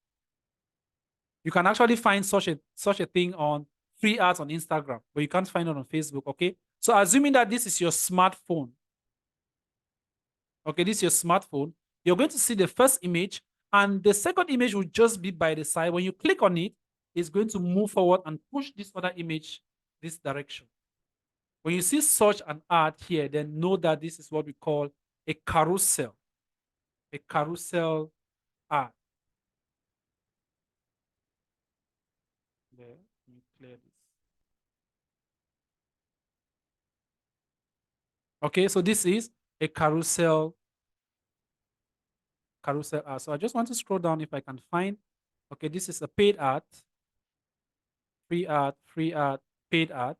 You can actually find such a thing on free ads on Instagram, but you can't find it on Facebook. Okay. So assuming that this is your smartphone. Okay, this is your smartphone. You're going to see the first image, and the second image will just be by the side. When you click on it, it's going to move forward and push this other image this direction. When you see such an ad here, then know that this is what we call a carousel. A carousel ad. There, let me clear this. Okay, so this is a carousel ad. So I just want to scroll down if I can find. Okay, this is a paid ad, free ad, paid ad.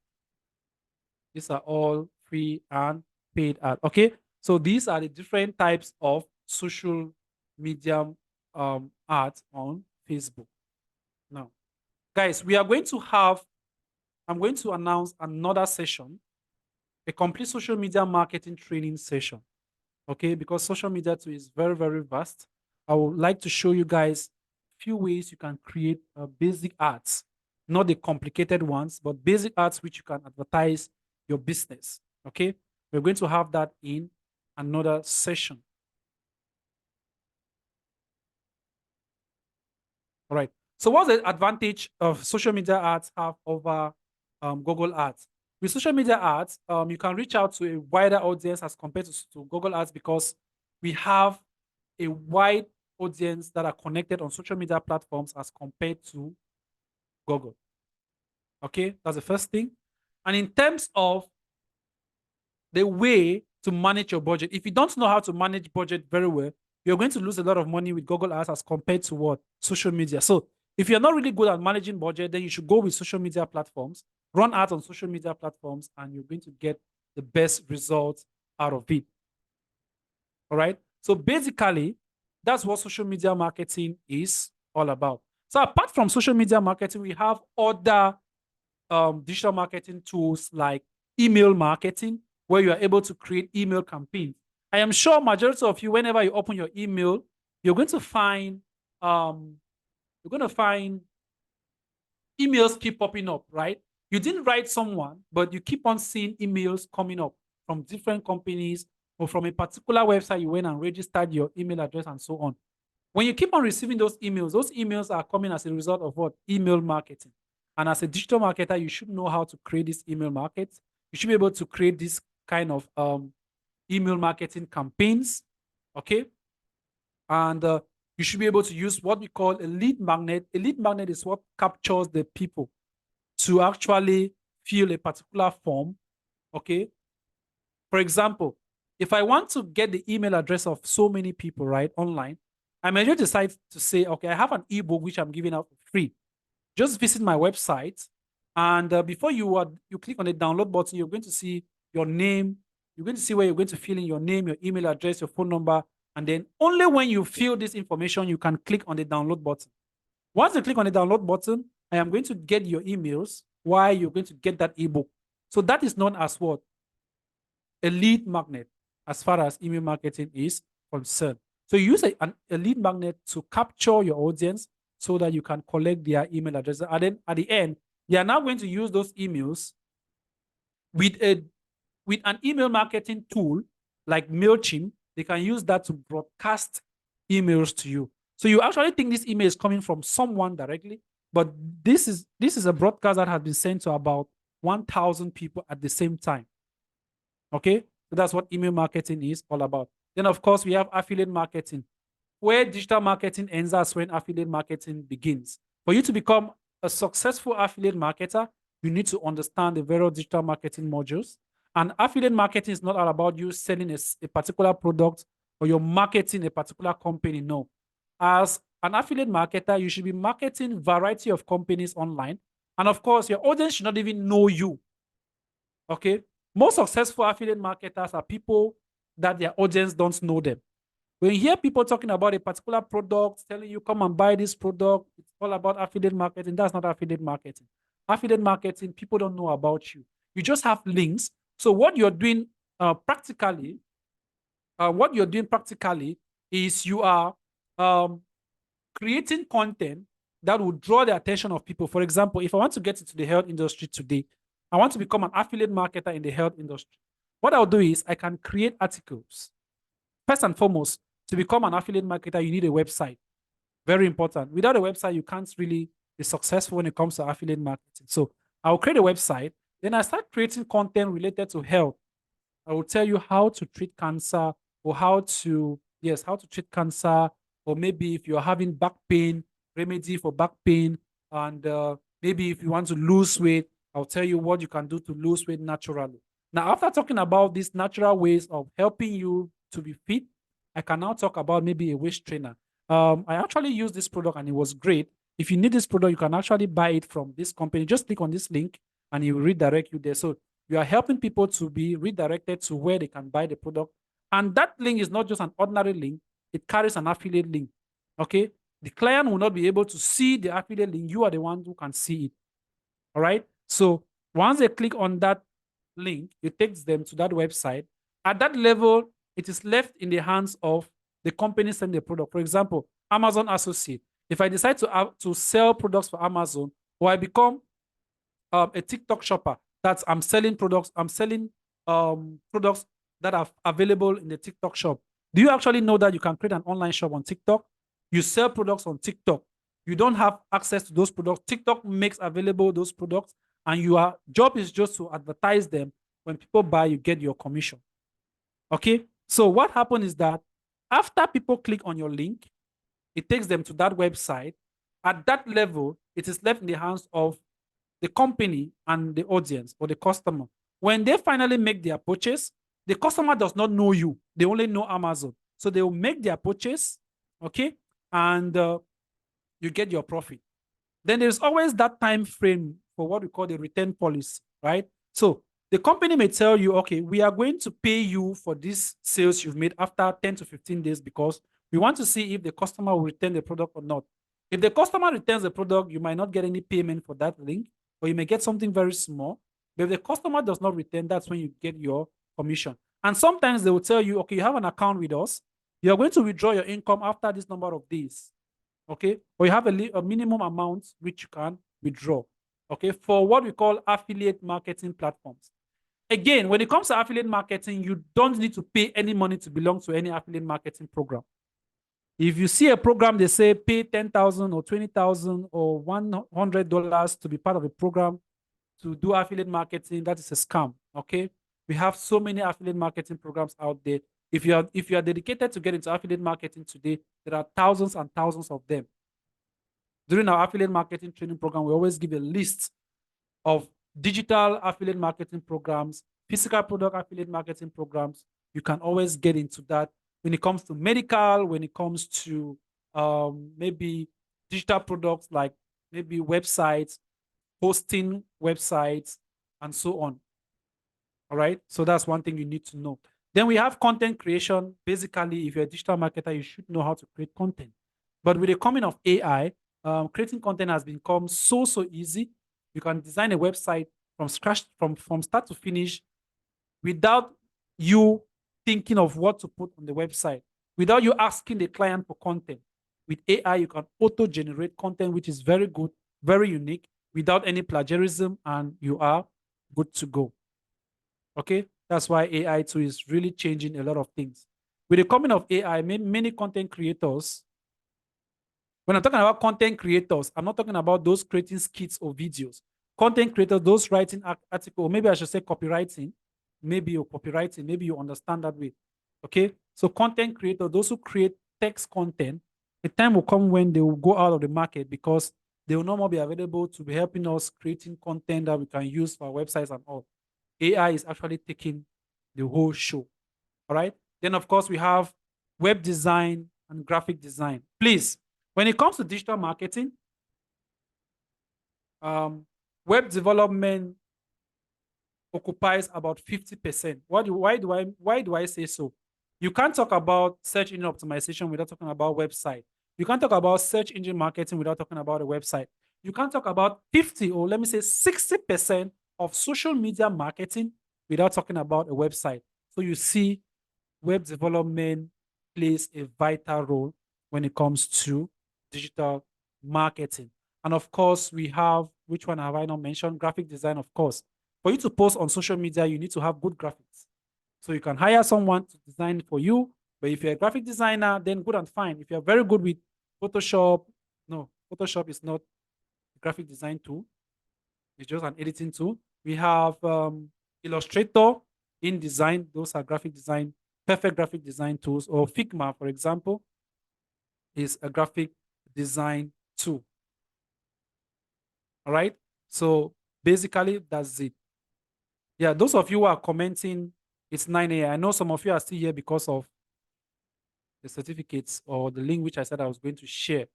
These are all free and paid ad. Okay, so these are the different types of social media ads on Facebook. Now, guys, we are going to have, I'm going to announce another session, a complete social media marketing training session. Okay, because social media too is very, very vast. I would like to show you guys a few ways you can create basic ads, not the complicated ones, but basic ads which you can advertise your business. Okay, we're going to have that in another session. All right. So what's the advantage of social media ads have over Google ads? With social media ads, you can reach out to a wider audience as compared to Google ads, because we have a wide audience that are connected on social media platforms as compared to Google. Okay, that's the first thing. And in terms of the way to manage your budget, if you don't know how to manage budget very well, you're going to lose a lot of money with Google ads as compared to what? Social media. So if you're not really good at managing budget, then you should go with social media platforms, run ads on social media platforms, and you're going to get the best results out of it. All right. So basically, that's what social media marketing is all about. So apart from social media marketing, we have other digital marketing tools like email marketing, where you are able to create email campaigns. I am sure majority of you, whenever you open your email, you're going to find emails keep popping up, right? You didn't write someone, but you keep on seeing emails coming up from different companies or from a particular website you went and registered your email address and so on. When you keep on receiving those emails are coming as a result of what? Email marketing. And as a digital marketer, you should know how to create this email market. You should be able to create this kind of email marketing campaigns, okay? And you should be able to use what we call a lead magnet. A lead magnet is what captures the people to actually fill a particular form, okay? For example, if I want to get the email address of so many people, right, online, I may just decide to say, okay, I have an ebook which I'm giving out for free. Just visit my website, and before you click on the download button, you're going to see your name. You're going to see where you're going to fill in your name, your email address, your phone number, and then only when you fill this information, you can click on the download button. Once you click on the download button, I am going to get your emails while you're going to get that ebook. So that is known as what? A lead magnet, as far as email marketing is concerned. So you use a lead magnet to capture your audience so that you can collect their email address. And then at the end, they are now going to use those emails with an email marketing tool like MailChimp. They can use that to broadcast emails to you. So you actually think this email is coming from someone directly, but this is a broadcast that has been sent to about 1,000 people at the same time. Okay, so that's what email marketing is all about. Then, of course, we have affiliate marketing. Where digital marketing ends, that's when affiliate marketing begins. For you to become a successful affiliate marketer, you need to understand the various digital marketing modules. And affiliate marketing is not all about you selling a particular product or you're marketing a particular company. No. As an affiliate marketer, you should be marketing variety of companies online. And of course, your audience should not even know you. Okay. Most successful affiliate marketers are people that their audience don't know them. When you hear people talking about a particular product, telling you, come and buy this product, it's all about affiliate marketing. That's not affiliate marketing. Affiliate marketing, people don't know about you. You just have links. So what you're doing practically is you are creating content that will draw the attention of people. For example, if I want to get into the health industry today, I want to become an affiliate marketer in the health industry. What I'll do is I can create articles. First and foremost, to become an affiliate marketer, you need a website. Very important. Without a website, you can't really be successful when it comes to affiliate marketing. So I'll create a website. Then I start creating content related to health. I will tell you how to treat cancer or how to treat cancer, or maybe if you're having back pain, remedy for back pain. And maybe if you want to lose weight, I'll tell you what you can do to lose weight naturally. Now, after talking about these natural ways of helping you to be fit, I can now talk about maybe a waist trainer. I actually used this product and it was great. If you need this product, you can actually buy it from this company. Just click on this link and it will redirect you there. So you are helping people to be redirected to where they can buy the product. And that link is not just an ordinary link, it carries an affiliate link. Okay. The client will not be able to see the affiliate link. You are the one who can see it. All right. So once they click on that link, it takes them to that website. At that level, it is left in the hands of the company selling the product. For example, Amazon Associate. If I decide to sell products for Amazon, or I become a TikTok shopper, that's I'm selling products that are available in the TikTok shop. Do you actually know that you can create an online shop on TikTok? You sell products on TikTok. You don't have access to those products. TikTok makes available those products, and your job is just to advertise them. When people buy, you get your commission. Okay? So what happens is that after people click on your link, it takes them to that website. At that level, it is left in the hands of the company and the audience or the customer. When they finally make their purchase, the customer does not know you. They only know Amazon. So they will make their purchase, okay? And you get your profit. Then there's always that time frame for what we call the return policy, right? So the company may tell you, okay, we are going to pay you for this sales you've made after 10 to 15 days because we want to see if the customer will return the product or not. If the customer returns the product, you might not get any payment for that link, or you may get something very small. But if the customer does not return, that's when you get your commission. And sometimes they will tell you, okay, you have an account with us. You're going to withdraw your income after this number of days. Okay, or you have a minimum amount which you can withdraw. Okay, for what we call affiliate marketing platforms. Again, when it comes to affiliate marketing, you don't need to pay any money to belong to any affiliate marketing program. If you see a program, they say pay 10,000 or 20,000 or $100 to be part of a program to do affiliate marketing, that is a scam. Okay, we have so many affiliate marketing programs out there. If you are dedicated to get into affiliate marketing today, there are thousands and thousands of them. During our affiliate marketing training program, we always give a list of digital affiliate marketing programs, physical product affiliate marketing programs. You can always get into that when it comes to medical, when it comes to maybe digital products like maybe websites, hosting websites, and so on. All right. So that's one thing you need to know. Then we have content creation. Basically, if you're a digital marketer, you should know how to create content. But with the coming of AI, creating content has become so easy. You can design a website from scratch, from start to finish, without you thinking of what to put on the website, without you asking the client for content. With AI, you can auto-generate content, which is very good, very unique, without any plagiarism, and you are good to go. Okay, that's why AI too is really changing a lot of things. With the coming of AI, many content creators, when I'm talking about content creators, I'm not talking about those creating skits or videos. Content creators, those writing article, maybe I should say copywriting, maybe you're copywriting, maybe you understand that way. Okay, so content creators, those who create text content, the time will come when they will go out of the market because they will no more be available to be helping us creating content that we can use for our websites and all. AI is actually taking the whole show. All right. Then, of course, we have web design and graphic design. Please, when it comes to digital marketing, web development occupies about 50%. Why do I say so? You can't talk about search engine optimization without talking about website. You can't talk about search engine marketing without talking about a website. You can't talk about 50, or let me say 60% of social media marketing without talking about a website. So you see, web development plays a vital role when it comes to digital marketing. And of course, we have, which one have I not mentioned? Graphic design, of course. For you to post on social media, you need to have good graphics. So you can hire someone to design for you. But if you're a graphic designer, then good and fine. If you're very good with Photoshop, no, Photoshop is not a graphic design tool. It's just an editing tool. We have Illustrator, InDesign. Those are graphic design, perfect graphic design tools. Or Figma, for example, is a graphic design tool. All right. So basically, that's it. Yeah, those of you who are commenting, it's 9 a.m. I know some of you are still here because of the certificates or the link which I said I was going to share.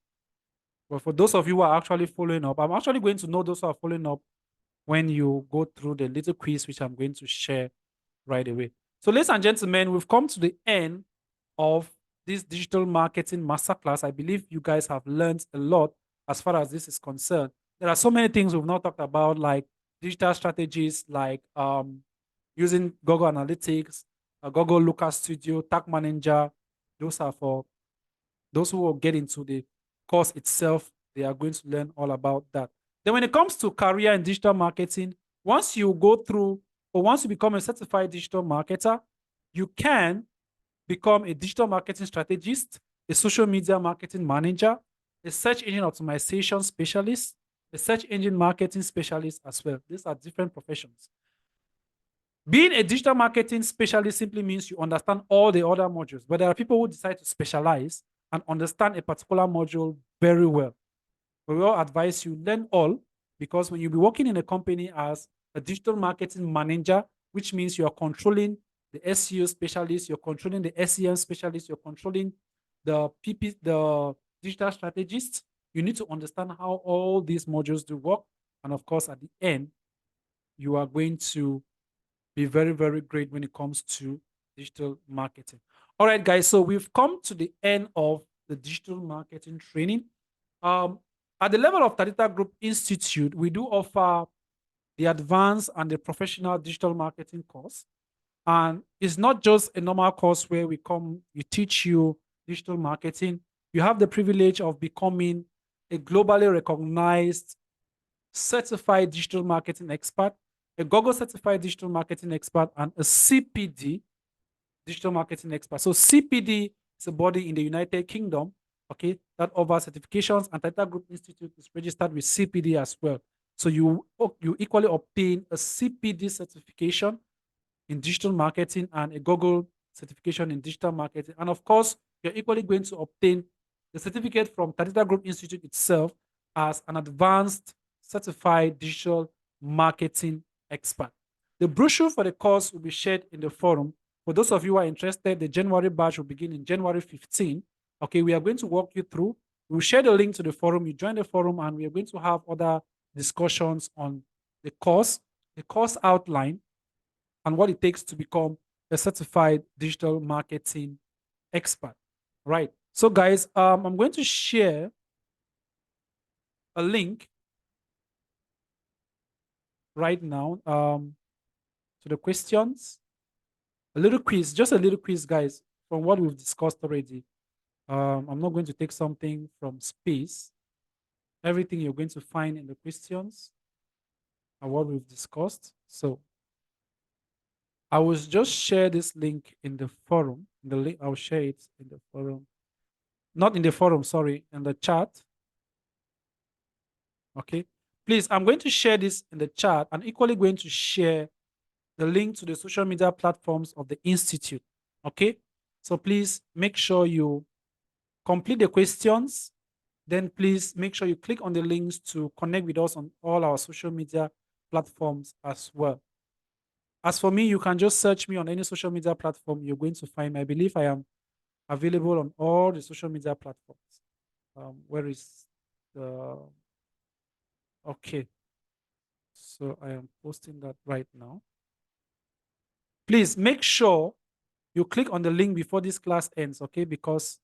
But for those of you who are actually following up, I'm actually going to know those who are following up when you go through the little quiz which I'm going to share right away. So, ladies and gentlemen, we've come to the end of this digital marketing masterclass. I believe you guys have learned a lot as far as this is concerned. There are so many things we've not talked about, like digital strategies, like using Google Analytics, Google Looker Studio, Tag Manager. Those are for those who will get into the course itself. They are going to learn all about that. Then when it comes to career in digital marketing, once you go through, or once you become a certified digital marketer, you can become a digital marketing strategist, a social media marketing manager, a search engine optimization specialist, a search engine marketing specialist as well. These are different professions. Being a digital marketing specialist simply means you understand all the other modules, but there are people who decide to specialize and understand a particular module very well. We will advise you learn all, because when you be working in a company as a digital marketing manager, which means you are controlling the SEO specialist, you're controlling the SEM specialist, you're controlling the the digital strategist, you need to understand how all these modules do work. And of course, at the end, you are going to be very, very great when it comes to digital marketing. All right, guys, so we've come to the end of the digital marketing training. At the level of Tadita Group Institute, we do offer the advanced and the professional digital marketing course. And it's not just a normal course where we teach you digital marketing. You have the privilege of becoming a globally recognized certified digital marketing expert, a Google certified digital marketing expert, and a CPD digital marketing expert. So CPD is a body in the United Kingdom, okay, that offers certifications, and Tata Group Institute is registered with CPD as well. So you equally obtain a CPD certification in digital marketing and a Google certification in digital marketing. And of course, you're equally going to obtain the certificate from Tadita Group Institute itself as an advanced certified digital marketing expert. The brochure for the course will be shared in the forum. For those of you who are interested, the January batch will begin in January 15. Okay, we are going to walk you through. We'll share the link to the forum. You join the forum, and we are going to have other discussions on the course outline, and what it takes to become a certified digital marketing expert. Right. So, guys, I'm going to share a link right now to the questions. A little quiz, just a little quiz, guys, from what we've discussed already. I'm not going to take something from space. Everything you're going to find in the questions and what we've discussed. So I will just share this link in the forum. The link, I'll share it in the forum. Not in the forum, sorry, in the chat. Okay. Please, I'm going to share this in the chat and equally going to share the link to the social media platforms of the Institute. Okay. So please make sure you complete the questions. Then please make sure you click on the links to connect with us on all our social media platforms as well. As for me, you can just search me on any social media platform you're going to find me. I believe I am available on all the social media platforms. Where is the... Okay. So I am posting that right now. Please make sure you click on the link before this class ends, okay? Because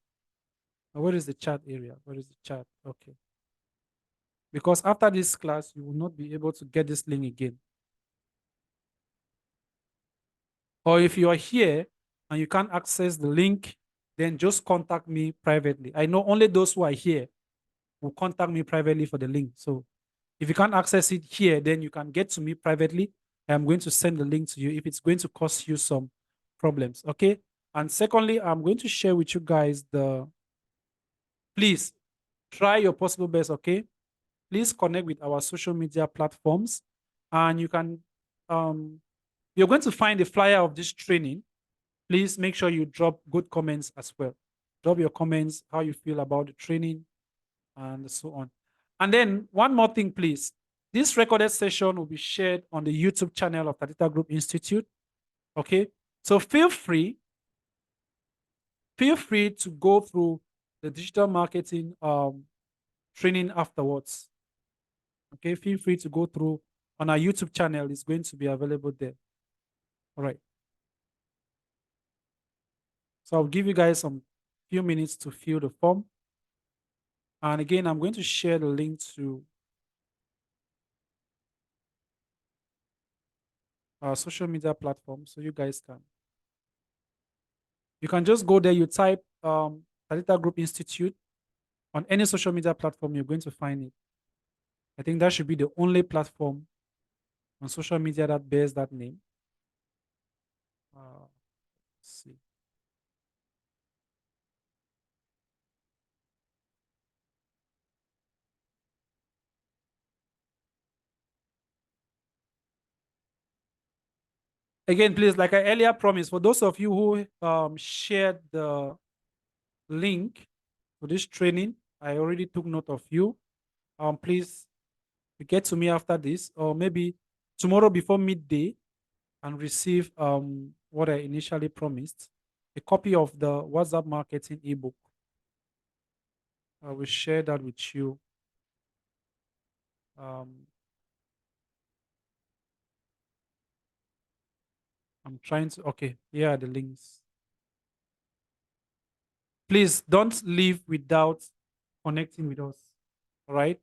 where is the chat area? Where is the chat? Okay. Because after this class, you will not be able to get this link again. Or if you are here and you can't access the link, then just contact me privately. I know only those who are here will contact me privately for the link. So if you can't access it here, then you can get to me privately. I'm going to send the link to you if it's going to cause you some problems, okay? And secondly, I'm going to share with you guys please try your possible best, okay? Please connect with our social media platforms and you can, you're going to find the flyer of this training. Please make sure you drop good comments as well. Drop your comments, how you feel about the training and so on. And then one more thing, please. This recorded session will be shared on the YouTube channel of Tatita Group Institute. Okay. So feel free to go through the digital marketing training afterwards. Okay. Feel free to go through on our YouTube channel. It's going to be available there. All right. So I'll give you guys some few minutes to fill the form. And again, I'm going to share the link to our social media platform so you guys can just go there, you type Talita Group Institute on any social media platform, you're going to find it. I think that should be the only platform on social media that bears that name. Let's see. Again, please, like I earlier promised, for those of you who shared the link for this training, I already took note of you. Please get to me after this, or maybe tomorrow before midday, and receive what I initially promised, a copy of the WhatsApp marketing ebook. I will share that with you. I'm trying to, okay, here are the links. Please don't leave without connecting with us, all right?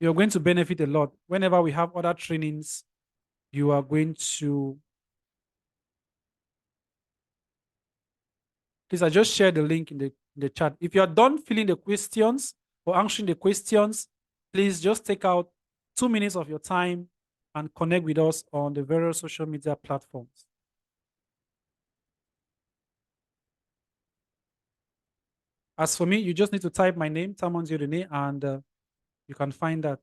You're going to benefit a lot. Whenever we have other trainings, you are going to... Please, I just shared the link in the chat. If you are done filling the questions or answering the questions, please just take out 2 minutes of your time and connect with us on the various social media platforms. As for me, you just need to type my name, Tamon Zirine, and you can find that.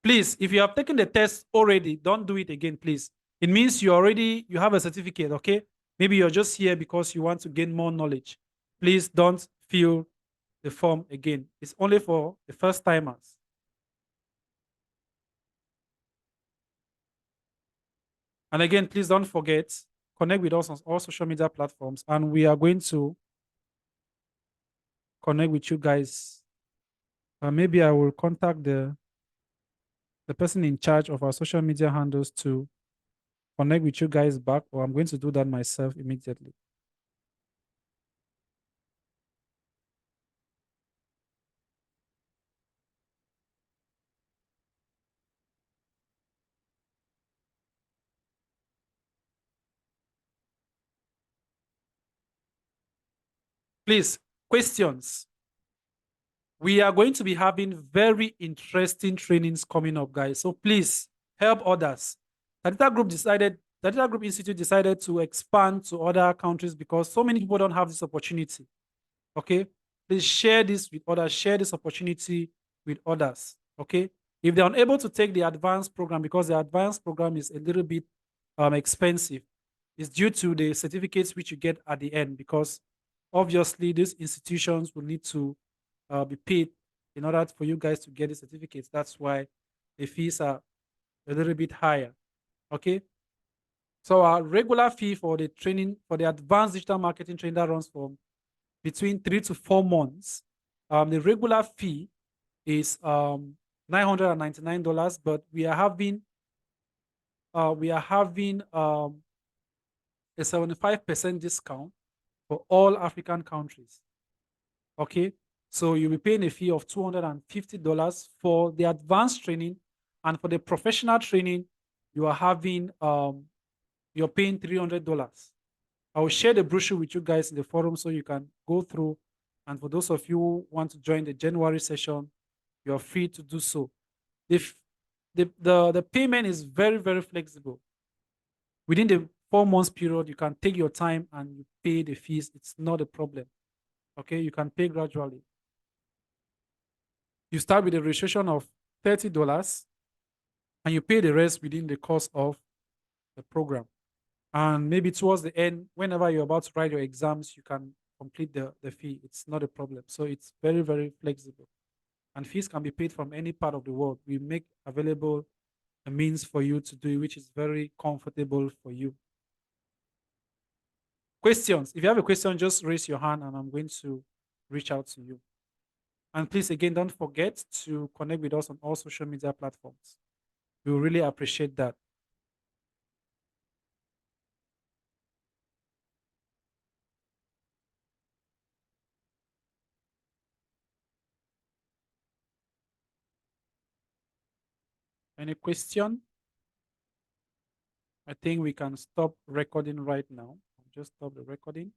Please, if you have taken the test already, don't do it again, please. It means you have a certificate, okay? Maybe you're just here because you want to gain more knowledge. Please don't fill the form again. It's only for the first timers. And again, please don't forget, connect with us on all social media platforms, and we are going to connect with you guys. Maybe I will contact the person in charge of our social media handles to connect with you guys back, or I'm going to do that myself immediately. Please, questions. We are going to be having very interesting trainings coming up, guys. So please help others. The Data Group Institute decided to expand to other countries because so many people don't have this opportunity. Okay, please share this with others, share this opportunity with others. Okay, if they're unable to take the advanced program because the advanced program is a little bit expensive, it's due to the certificates which you get at the end, because obviously these institutions will need to be paid in order for you guys to get the certificates. That's why the fees are a little bit higher. Okay, so our regular fee for the training, for the advanced digital marketing training that runs from between 3 to 4 months, the regular fee is $999, but we are having a 75% discount for all African countries. Okay, so you'll be paying a fee of $250 for the advanced training, and for the professional training, you are having you're paying $300. I will share the brochure with you guys in the forum so you can go through. And for those of you who want to join the January session, you're free to do so. If the payment is very, very flexible. Within the 4 months period, you can take your time and you pay the fees. It's not a problem. Okay, you can pay gradually. You start with a registration of $30 and you pay the rest within the course of the program. And maybe towards the end, whenever you're about to write your exams, you can complete the fee. It's not a problem. So it's very, very flexible. And fees can be paid from any part of the world. We make available a means for you to do it, which is very comfortable for you. Questions? If you have a question, just raise your hand and I'm going to reach out to you. And please, again, don't forget to connect with us on all social media platforms. We will really appreciate that. Any question? I think we can stop recording right now. I'll just stop the recording.